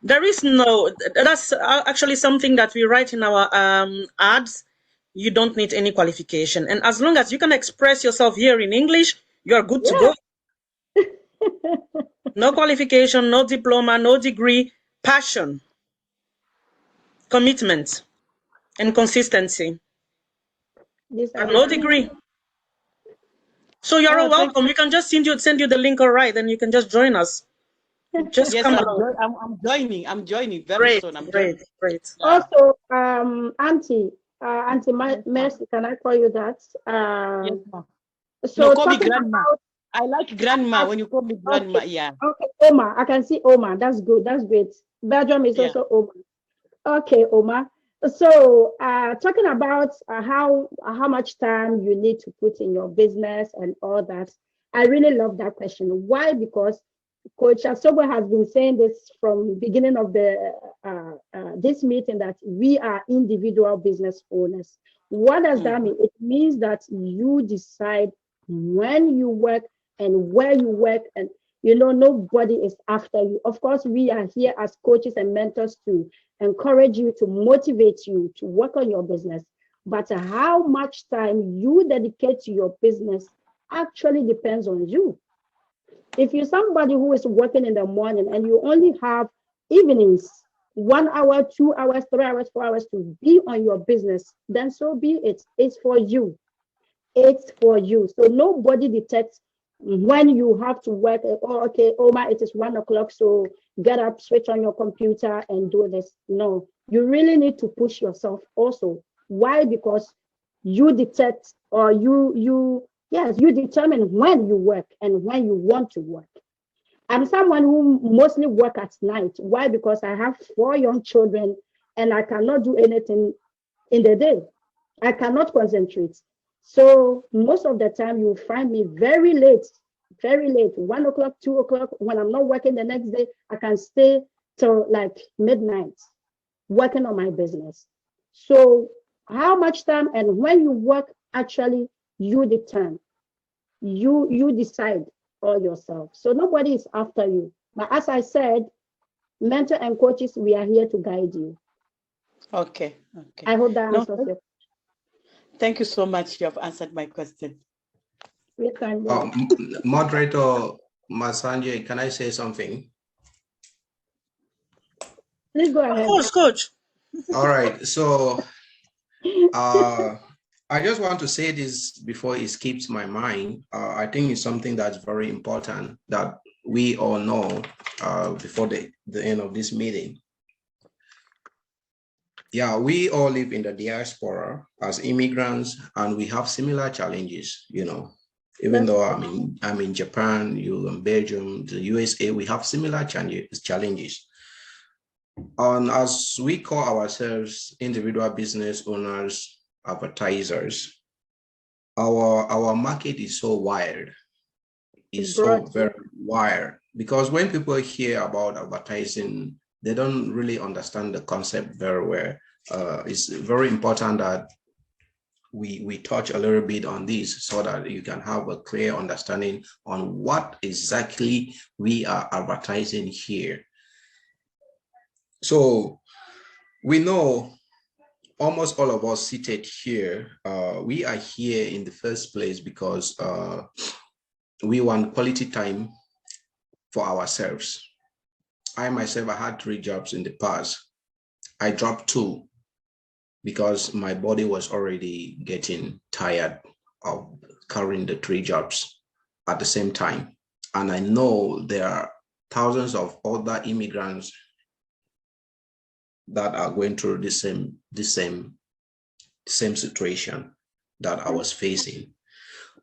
There is no. That's actually something that we write in our ads. You don't need any qualification, and as long as you can express yourself here in English, you are good to go. No qualification, no diploma, no degree, passion, commitment, and consistency. And no degree. So you're all welcome. We can just send you the link, all right? Then you can just join us. Just yes, come I'm joining very soon. Great. Also, Auntie Mercy, can I call you that? Yes, so call me grandma. About, I like grandma when you call me grandma. Okay. Yeah. Okay, Oma. I can see Oma. That's good. That's great. Belgium is also Oma. Okay, Oma. So, talking about how much time you need to put in your business and all that, I really love that question. Why? Because Coach Asobo has been saying this from beginning of the this meeting that we are individual business owners. What does that mean? It means that you decide when you work and where you work, and nobody is after you. Of course, we are here as coaches and mentors to encourage you, to motivate you to work on your business. But how much time you dedicate to your business actually depends on you. If you're somebody who is working in the morning and you only have evenings, 1 hour, 2 hours, 3 hours, 4 hours to be on your business, then so be it. It's for you. It's for you. So nobody detects when you have to work. Oh, okay, Oma, it is 1 o'clock. So get up, switch on your computer and do this. No, you really need to push yourself also. Why? Because you detect or you determine when you work and when you want to work. I'm someone who mostly work at night. Why? Because I have 4 young children and I cannot do anything in the day. I cannot concentrate. So most of the time you'll find me very late, 1 o'clock, 2 o'clock. When I'm not working the next day, I can stay till like midnight working on my business. So how much time and when you work, actually you determine. You decide all yourself. So nobody is after you. But as I said, mentor and coaches, we are here to guide you. Okay. I hope that answers your question. Thank you so much. You have answered my question. Moderator Masanje, can I say something? Please go ahead. Of course, Coach. All right. So I just want to say this before it skips my mind. I think it's something that's very important that we all know before the end of this meeting. Yeah, we all live in the diaspora as immigrants, and we have similar challenges, Even though I'm in Japan, you're in Belgium, the USA, we have similar challenges. And as we call ourselves individual business owners, advertisers, our market is so wired. It's so very wired, because when people hear about advertising, they don't really understand the concept very well. It's very important that we touch a little bit on this so that you can have a clear understanding on what exactly we are advertising here. So we know almost all of us seated here, we are here in the first place because we want quality time for ourselves. I myself, I had 3 jobs in the past. I dropped 2 because my body was already getting tired of carrying the 3 jobs at the same time. And I know there are thousands of other immigrants that are going through the same situation that I was facing.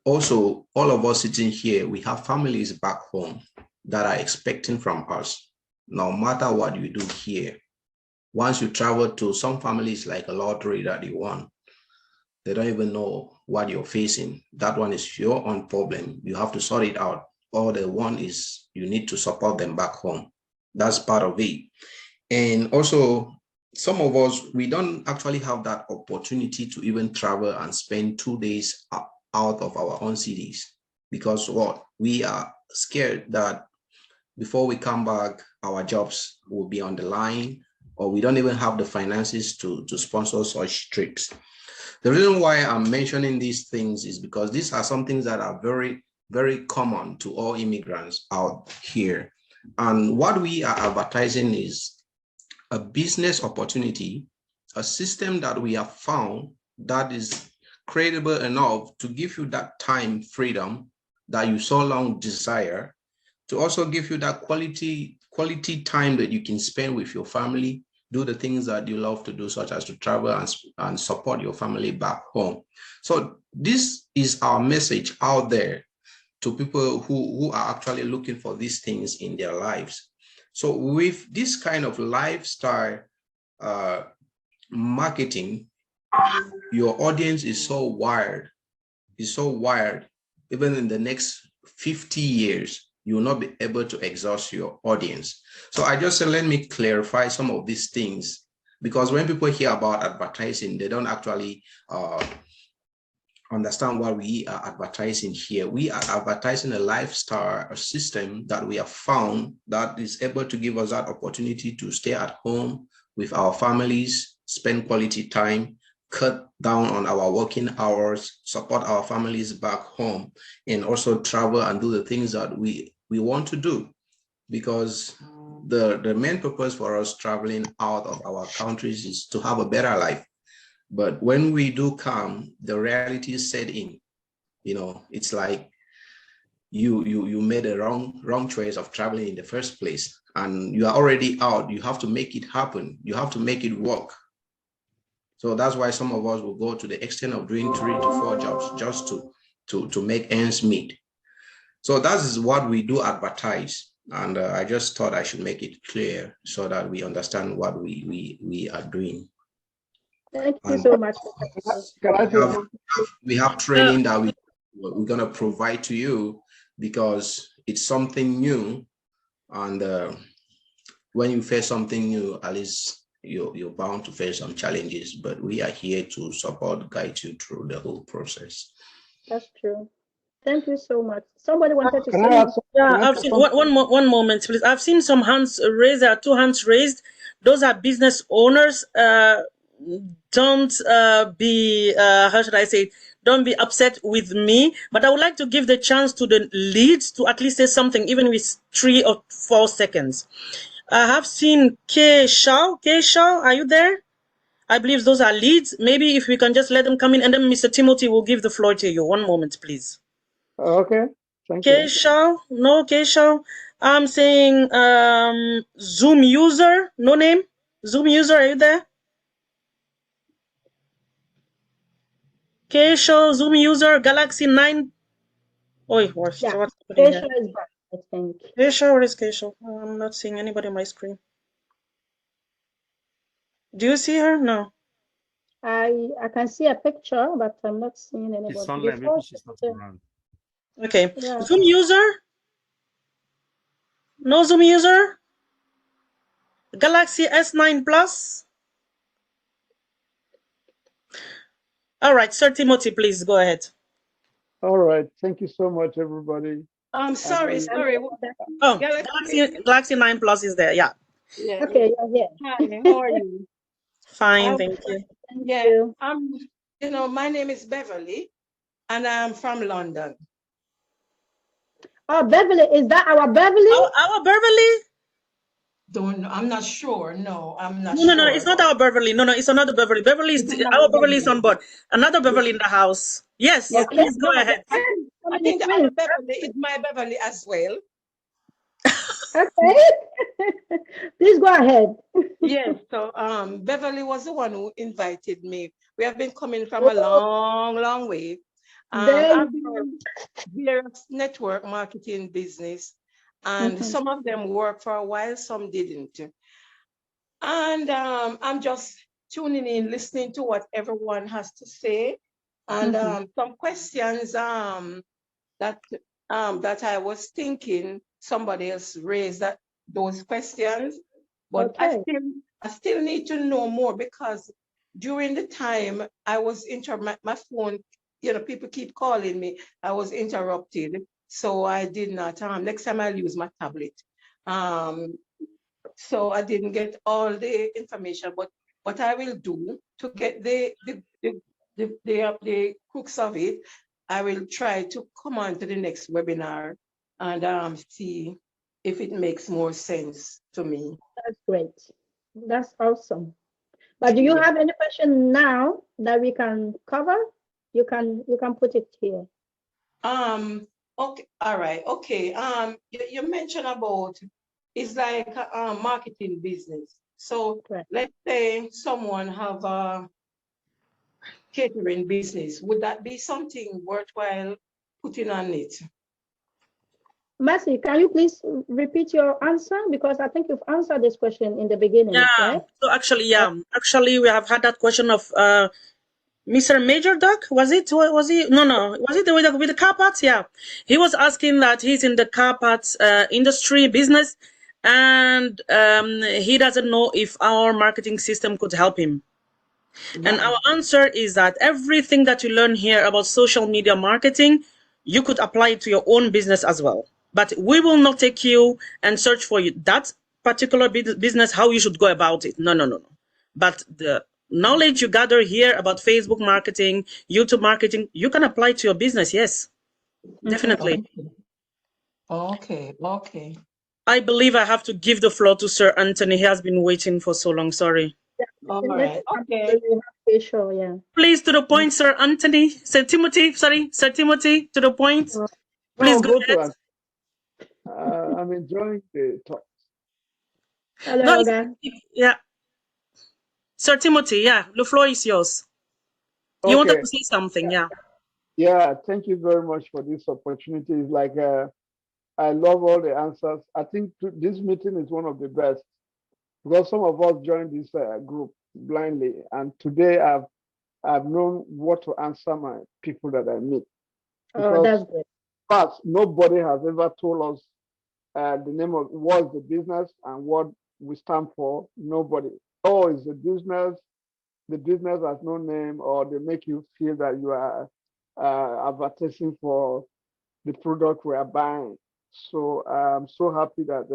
Also, all of us sitting here, we have families back home that are expecting from us, no matter what you do here. Once you travel to some families, like a lottery that you won, they don't even know what you're facing. That one is your own problem. You have to sort it out. All they want is you need to support them back home. That's part of it. And also, some of us, we don't actually have that opportunity to even travel and spend 2 days out of our own cities, because what? We are scared that before we come back, our jobs will be on the line, or we don't even have the finances to sponsor such trips. The reason why I'm mentioning these things is because these are some things that are very, very common to all immigrants out here. And what we are advertising is a business opportunity, a system that we have found that is credible enough to give you that time freedom that you so long desire, to also give you that quality time that you can spend with your family, do the things that you love to do, such as to travel and support your family back home. So this is our message out there to people who are actually looking for these things in their lives. So with this kind of lifestyle marketing, your audience is so wired, even in the next 50 years, you will not be able to exhaust your audience. So I just said, let me clarify some of these things, because when people hear about advertising, they don't actually understand what we are advertising here. We are advertising a lifestyle, a system that we have found that is able to give us that opportunity to stay at home with our families, spend quality time, cut down on our working hours, support our families back home, and also travel and do the things that we want to do. Because the main purpose for us traveling out of our countries is to have a better life. But when we do come, the reality set in. It's like you made a wrong choice of traveling in the first place, and you are already out. You have to make it happen. You have to make it work. So that's why some of us will go to the extent of doing 3 to 4 jobs just to make ends meet. So that is what we do advertise. And I just thought I should make it clear so that we understand what we are doing. Thank you so much. We have training that we're going to provide to you, because it's something new. And when you face something new, at least you're bound to face some challenges, but we are here to support, guide you through the whole process. That's true. Thank you so much. Somebody wanted to say. Yeah, I've seen one moment, please. I've seen some hands raised. There are 2 hands raised. Those are business owners. Don't be how should I say it? Don't be upset with me. But I would like to give the chance to the leads to at least say something, even with 3 or 4 seconds. I have seen K Shaw. K Shaw, are you there? I believe those are leads. Maybe if we can just let them come in, and then Mr. Timothy will give the floor to you. One moment, please. Okay, thank you. Keshaw, no Keshaw. I'm saying Zoom user, no name. Zoom user, are you there? Keshaw, Zoom user, Galaxy 9. Oh, what's happening here? Keshaw is back, I think. Keshaw, where is Keshaw? I'm not seeing anybody on my screen. Do you see her? No. I can see a picture, but I'm not seeing anybody. She's online. Maybe she's not around. Okay. Yeah. Zoom user? No Zoom user? Galaxy S9 Plus? All right, Sir Timothy, please go ahead. All right. Thank you so much, everybody. Sorry. Oh, Galaxy. Galaxy 9 Plus is there. Yeah. Yeah. Okay, you're here. Hi, how are you? Fine, thank you. Yeah, my name is Beverly, and I'm from London. Oh, Beverly, is that our Beverly? Our Beverly? Don't know. I'm not sure. No, I'm not No, sure. it's not our Beverly. No, it's another Beverly. Our Beverly is on board. Another Beverly in the house. Yes, Yeah, please go ahead. I think the other Beverly is my Beverly as well. Okay. Please go ahead. Yes, so Beverly was the one who invited me. We have been coming from a long way. I've been in various network marketing business, and some of them worked for a while, some didn't. And I'm just tuning in, listening to what everyone has to say, and some questions that I was thinking somebody else raised those questions, but I still need to know more, because during the time I was my phone, people keep calling me. I was interrupted, so I did not. Next time I'll use my tablet. So I didn't get all the information, but what I will do to get the crux of it, I will try to come on to the next webinar and see if it makes more sense to me. That's great. That's awesome. But do you have any question now that we can cover? You can put it here. Okay. All right. Okay. You mentioned about it's like a marketing business. So let's say someone have a catering business. Would that be something worthwhile putting on it? Mercy, can you please repeat your answer? Because I think you've answered this question in the beginning, right? So actually, we have had that question of Mr. Major Duck. Was it? Was he? No. Was it with the car parts? Yeah, he was asking that he's in the car parts industry business, and he doesn't know if our marketing system could help him. And our answer is that everything that you learn here about social media marketing, you could apply it to your own business as well. But we will not take you and search for you that particular business, how you should go about it. No. But the knowledge you gather here about Facebook marketing, YouTube marketing, you can apply to your business. Yes, definitely. Okay. I believe I have to give the floor to Sir Anthony. He has been waiting for so long. Sorry. All right. Okay. Sure, yeah. Please, to the point, Sir Anthony. Sir Timothy, to the point. Please go ahead. I'm enjoying the talk. Hello, again. Yeah. Sir Timothy, yeah, the floor is yours. You wanted to say something, yeah. Yeah, thank you very much for this opportunity. It's like I love all the answers. I think this meeting is one of the best, because some of us joined this group blindly, and today I've known what to answer my people that I meet. Oh, that's good. First, nobody has ever told us the name of what's the business and what we stand for. Nobody. Oh, it's a business. The business has no name, or they make you feel that you are advertising for the product we are buying. So I'm so happy that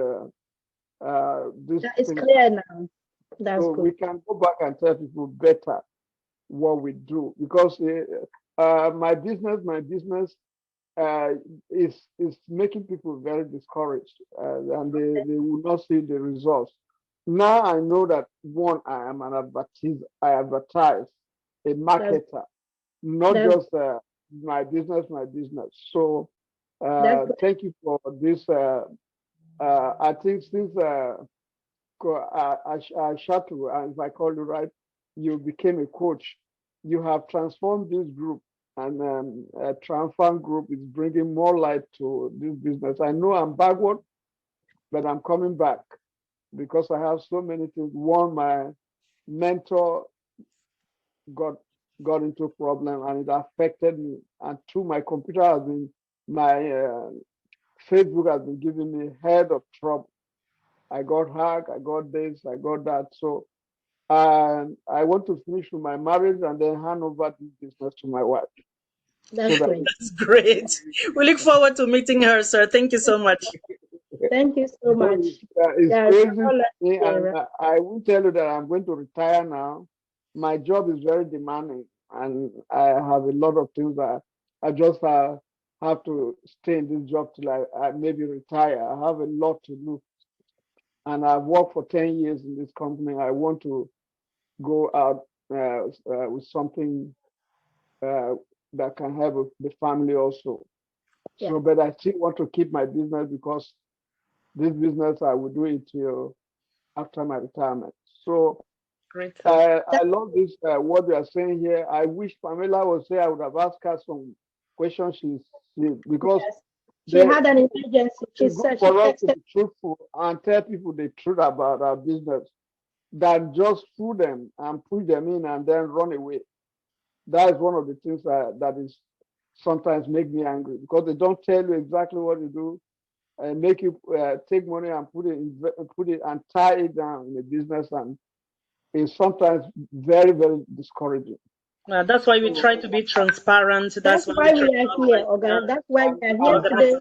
this that is clear now. That's so good. we can go back and tell people better what we do, because my business is making people very discouraged, and they will not see the results. Now I know that one, I am an advertiser. I advertise, a marketer, not just my business. So thank you for this. I think since Shatu, if I call you right, you became a coach. You have transformed this group, and Triumphant Group is bringing more light to this business. I know I'm backward, but I'm coming back, because I have so many things. One, my mentor got into a problem, and it affected me. And two, my computer has been, my Facebook has been giving me head of trouble. I got hacked, I got this, I got that. So And I want to finish with my marriage and then hand over this business to my wife. That's so great. That's great. We look forward to meeting her, sir. Thank you so much. Thank you so much. It's Yeah, crazy all to me, yeah, and right. I will tell you that I'm going to retire now. My job is very demanding, and I have a lot of things that I just have to stay in this job till I maybe retire. I have a lot to do, and I've worked for 10 years in this company. I want to go out with something that can help the family also. Yeah. So, but I still want to keep my business because this business I will do it till after my retirement. So Great. I love this what you are saying here. I wish Pamela was here. I would have asked her some questions. Because Yes. She had an emergency. She it's good said she for us to texted. be truthful and tell people the truth about our business than just fool them and push them in and then run away. That is one of the things that is sometimes make me angry because they don't tell you exactly what to do and make you take money and put it and tie it down in a business, and it's sometimes very, very discouraging. That's why we try to be transparent. That's Why why we try we are here, Oga. That's why we are here today.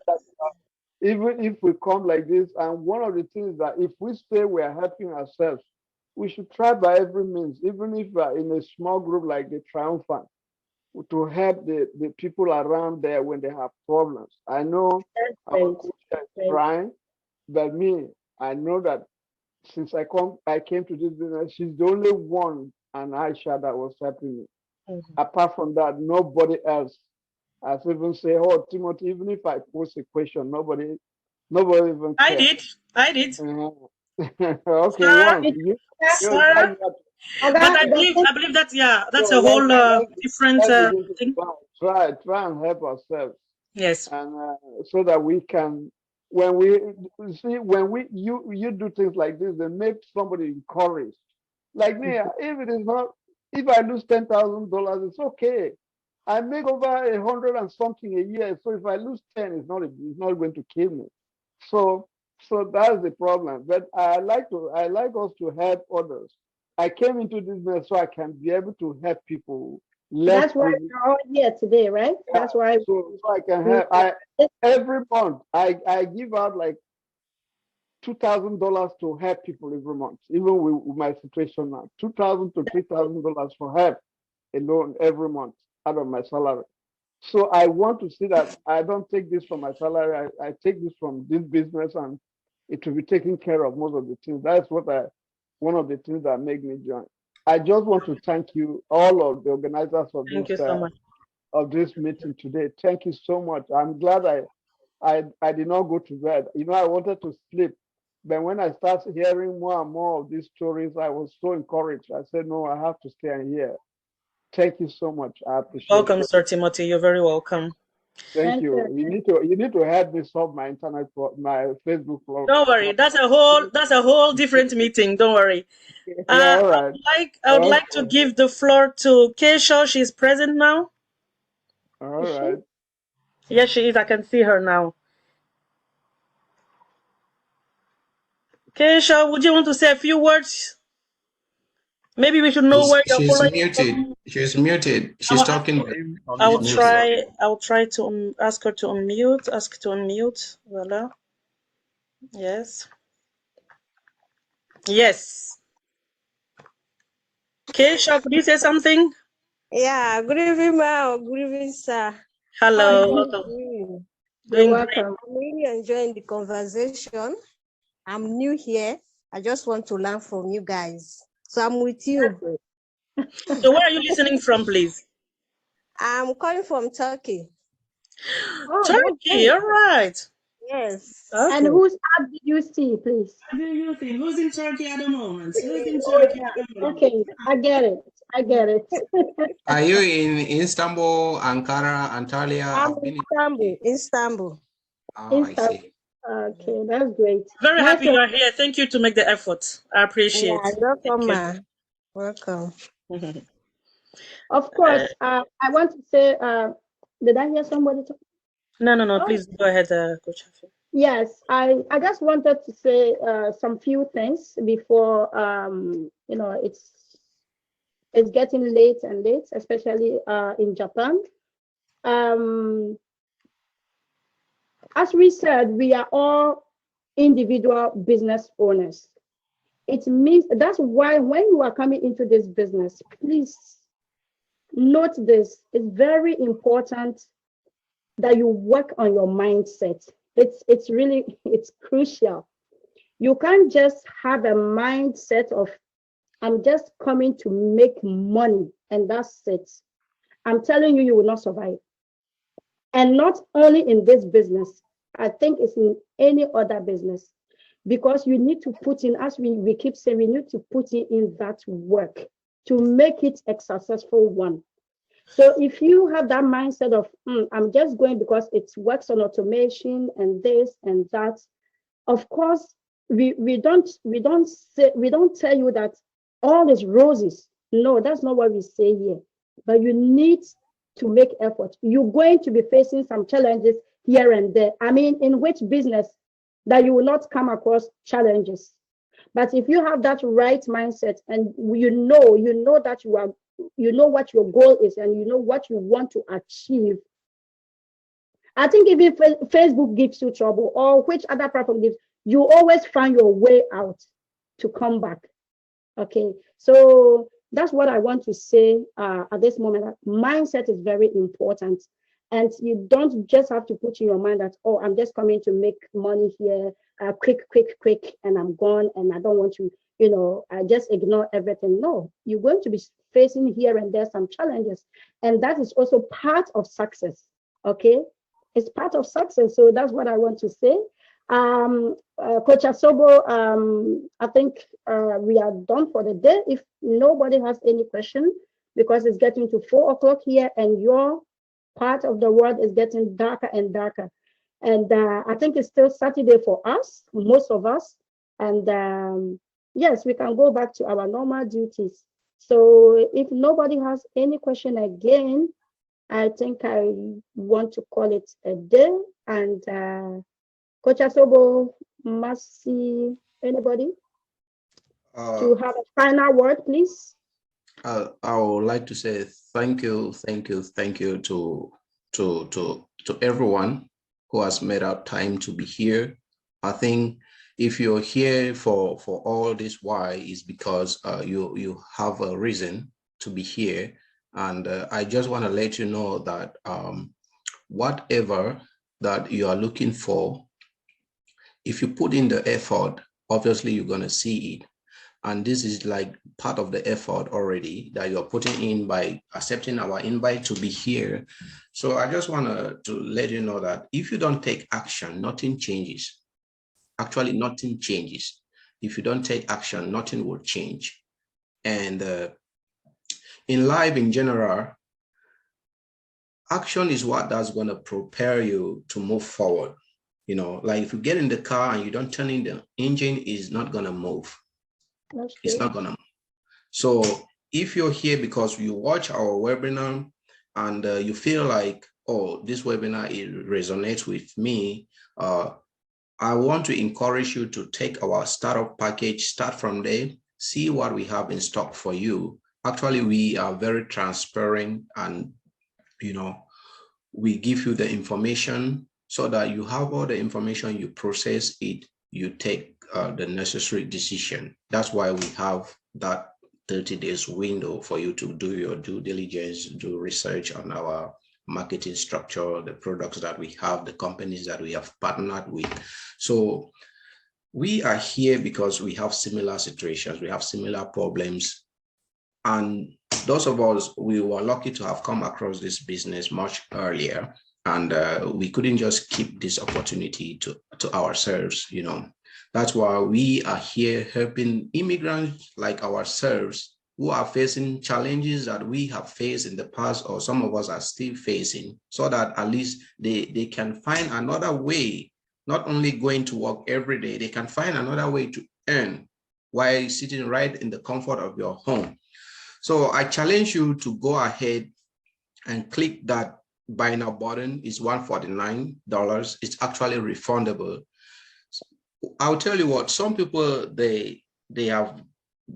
Even if we come like this, and one of the things that if we say we are helping ourselves, we should try by every means, even if we are in a small group like the Triumphant, to help the people around there when they have problems. I know our coach is trying, but me, I know that since I came to this business, she's the only one and Aisha that was helping me. Apart from that, nobody else has even say, "Oh, Timothy," even if I post a question, nobody even cares. I did. Okay, Sir, once you sir. But I believe that's a whole different thing. Try and help ourselves. Yes. And so that we can, when we you do things like this, they make somebody encouraged. Like me, if it is not, if I lose $10,000, it's okay. I make over 100 and something a year, so if I lose 10, it's not going to kill me. So that's the problem. But I like us to help others. I came into this business so I can be able to help people. That's why we're all here today, right? Yeah, That's why. so I can help. Every month I give out like $2,000 to help people every month, even with my situation now. $2,000 to $3,000 for help alone every month out of my salary. So I want to see that I don't take this from my salary. I take this from this business, and it will be taken care of most of the things. That's one of the things that make me join. I just want to thank you, all of the organizers of Thank you so much. Of this meeting today. Thank you so much. I'm glad I did not go to bed. I wanted to sleep. But when I started hearing more and more of these stories, I was so encouraged. I said, no, I have to stay and hear. Thank you so much. I appreciate Welcome, it. Sir Timothy. You're very welcome. Thank you. You need to help me solve my my Facebook problem. Don't worry. That's a whole different meeting. Don't worry. Yeah, all right. I would like to give the floor to Keisha. She's present now. All right. Yes, she is. I can see her now. Keisha, would you want to say a few words? Maybe we should know where you're She's following muted. from. She's muted. She's talking. I'll try to ask her to unmute. Ask to unmute. Voila. Yes. Yes. Keisha, could you say something? Yeah, good evening, ma. Good evening, sir. Hello. Doing welcome. I'm really enjoying the conversation. I'm new here. I just want to learn from you guys. So I'm with you. So where are you listening from, please? I'm calling from Turkey. Turkey, all right. Yes. Okay. And whose app did you see, please? Who's in Turkey at the moment? Who's in Oh, Turkey yeah. at the moment? Okay, I get it. Are you in Istanbul, Ankara, Antalya? I'm in Istanbul. Oh, I see. Okay, that's great. Very happy you're here. Thank you to make the effort. I appreciate it. Welcome, ma. Welcome. Of course, I want to say, did I hear somebody talk? No, please go ahead, Coach. Yes, I just wanted to say some few things before it's getting late and late, especially in Japan. Um, as we said, we are all individual business owners. It means that's why when you are coming into this business, please note this. It's very important that you work on your mindset. It's really it's crucial. You can't just have a mindset of I'm just coming to make money and that's it. I'm telling you, you will not survive. And not only in this business, I think it's in any other business because you need to put in, as we keep saying, we need to put in that work to make it a successful one. So if you have that mindset of, I'm just going because it works on automation and this and that, of course, we don't tell you that all is roses. No, that's not what we say here. But you need to make effort. You're going to be facing some challenges here and there. I mean, in which business that you will not come across challenges? But if you have that right mindset and you know that you know what your goal is and you know what you want to achieve, I think even Facebook gives you trouble or which other platform gives, you always find your way out to come back. Okay, so that's what I want to say at this moment. That mindset is very important. And you don't just have to put in your mind that, oh, I'm just coming to make money here, quick, and I'm gone and I don't want to, I just ignore everything. No, you're going to be facing here and there some challenges. And that is also part of success. Okay, it's part of success. So that's what I want to say. Coach Asobo, I think we are done for the day. If nobody has any question, because it's getting to 4 o'clock here and your part of the world is getting darker and darker. And I think it's still Saturday for us, most of us. And yes, we can go back to our normal duties. So if nobody has any question again, I think I want to call it a day. And Coach Asobo, Mercy, anybody to have a final word, please? I would like to say thank you to everyone who has made out time to be here. I think if you're here for all this, why is because you have a reason to be here. And I just want to let you know that whatever that you are looking for, if you put in the effort, obviously you're going to see it. And this is like part of the effort already that you're putting in by accepting our invite to be here. So I just want to let you know that if you don't take action, nothing changes. Actually, nothing changes. If you don't take action, nothing will change. And in life in general, action is what that's going to prepare you to move forward. Like if you get in the car and you don't turn in the engine, is not going to move. It's not gonna. So if you're here because you watch our webinar and you feel like, oh, this webinar resonates with me, I want to encourage you to take our startup package, start from there, see what we have in stock for you. Actually, we are very transparent and, we give you the information so that you have all the information, you process it, you take the necessary decision. That's why we have that 30 days window for you to do your due diligence, do research on our marketing structure, the products that we have, the companies that we have partnered with. So we are here because we have similar situations, we have similar problems. And those of us, we were lucky to have come across this business much earlier. And we couldn't just keep this opportunity to ourselves, That's why we are here helping immigrants like ourselves who are facing challenges that we have faced in the past, or some of us are still facing, so that at least they can find another way, not only going to work every day, they can find another way to earn while sitting right in the comfort of your home. So I challenge you to go ahead and click that buy now button is $149. It's actually refundable. I'll tell you what, some people, they have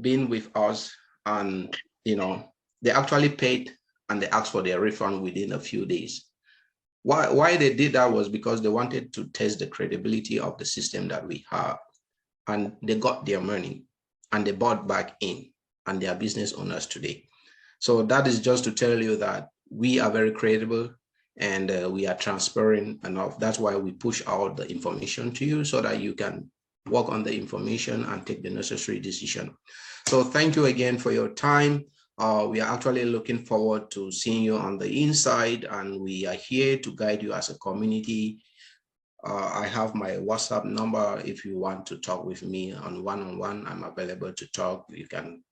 been with us and, you know, they actually paid and they asked for their refund within a few days. Why they did that was because they wanted to test the credibility of the system that we have, and they got their money and they bought back in, and they are business owners today. So that is just to tell you that we are very credible and we are transparent enough. That's why we push out the information to you so that you can work on the information and take the necessary decision. So thank you again for your time. We are actually looking forward to seeing you on the inside, and we are here to guide you as a community. I have my WhatsApp number. If you want to talk with me on one-on-one, I'm available to talk. You can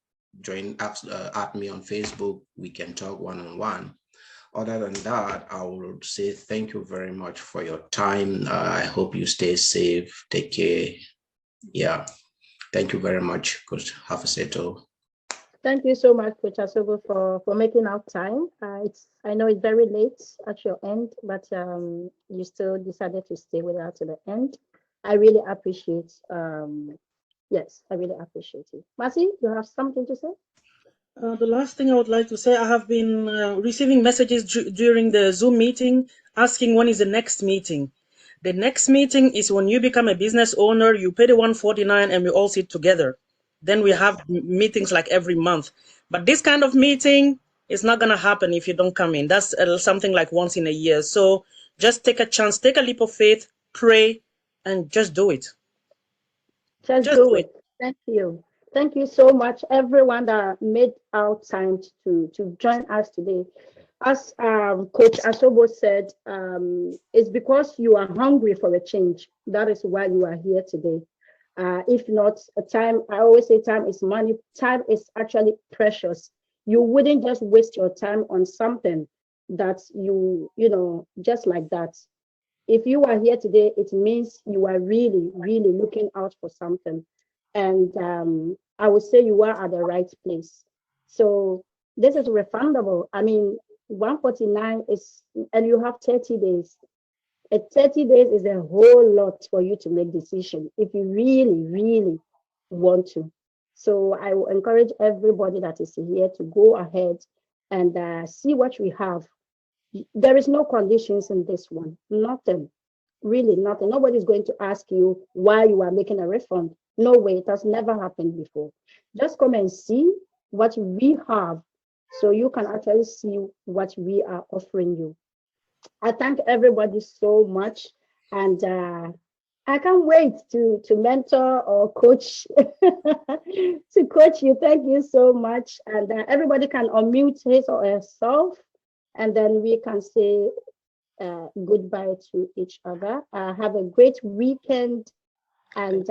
join, at me on Facebook. We can talk one-on-one. Other than that, I will say thank you very much for your time. I hope you stay safe. Take care. Yeah. Thank you very much, Coach Hafeseto. Thank you so much, Coach Asogo, for making out time. I know it's very late at your end, but you still decided to stay with us to the end. I really appreciate. Yes, I really appreciate it. Mercy, you have something to say? The last thing I would like to say, I have been receiving messages during the Zoom meeting asking when is the next meeting. The next meeting is when you become a business owner, you pay the $149 and we all sit together. Then we have meetings like every month. But this kind of meeting is not going to happen if you don't come in. That's something like once in a year. So just take a chance, take a leap of faith, pray, and just do it. Just do it. Thank you. Thank you so much, everyone that made out time to join us today. As Coach Asobo said, it's because you are hungry for a change. That is why you are here today. If not, time, I always say time is money. Time is actually precious. You wouldn't just waste your time on something that you know, just like that. If you are here today, it means you are really, really looking out for something. And I would say you are at the right place. So this is refundable. I mean, 149 is, and you have 30 days. 30 days is a whole lot for you to make decision if you really, really want to. So I will encourage everybody that is here to go ahead and see what we have. There is no conditions in this one, nothing, really nothing. Nobody's going to ask you why you are making a refund. No way, it has never happened before. Just come and see what we have so you can actually see what we are offering you. I thank everybody so much, and I can't wait to mentor or coach to coach you. Thank you so much, and everybody can unmute his or herself, and then we can say goodbye to each other. Have a great weekend, and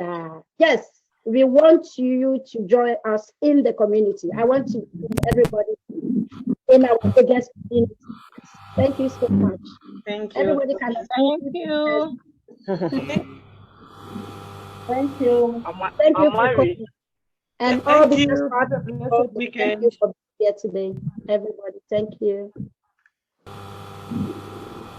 yes, we want you to join us in the community. I want to everybody in our biggest community. Thank you so much. Thank you. Everybody can. Thank you. Thank you. Thank you for coming. And all Thank business you. partners, Have a blessed thank you weekend. for being here today. Everybody, thank you.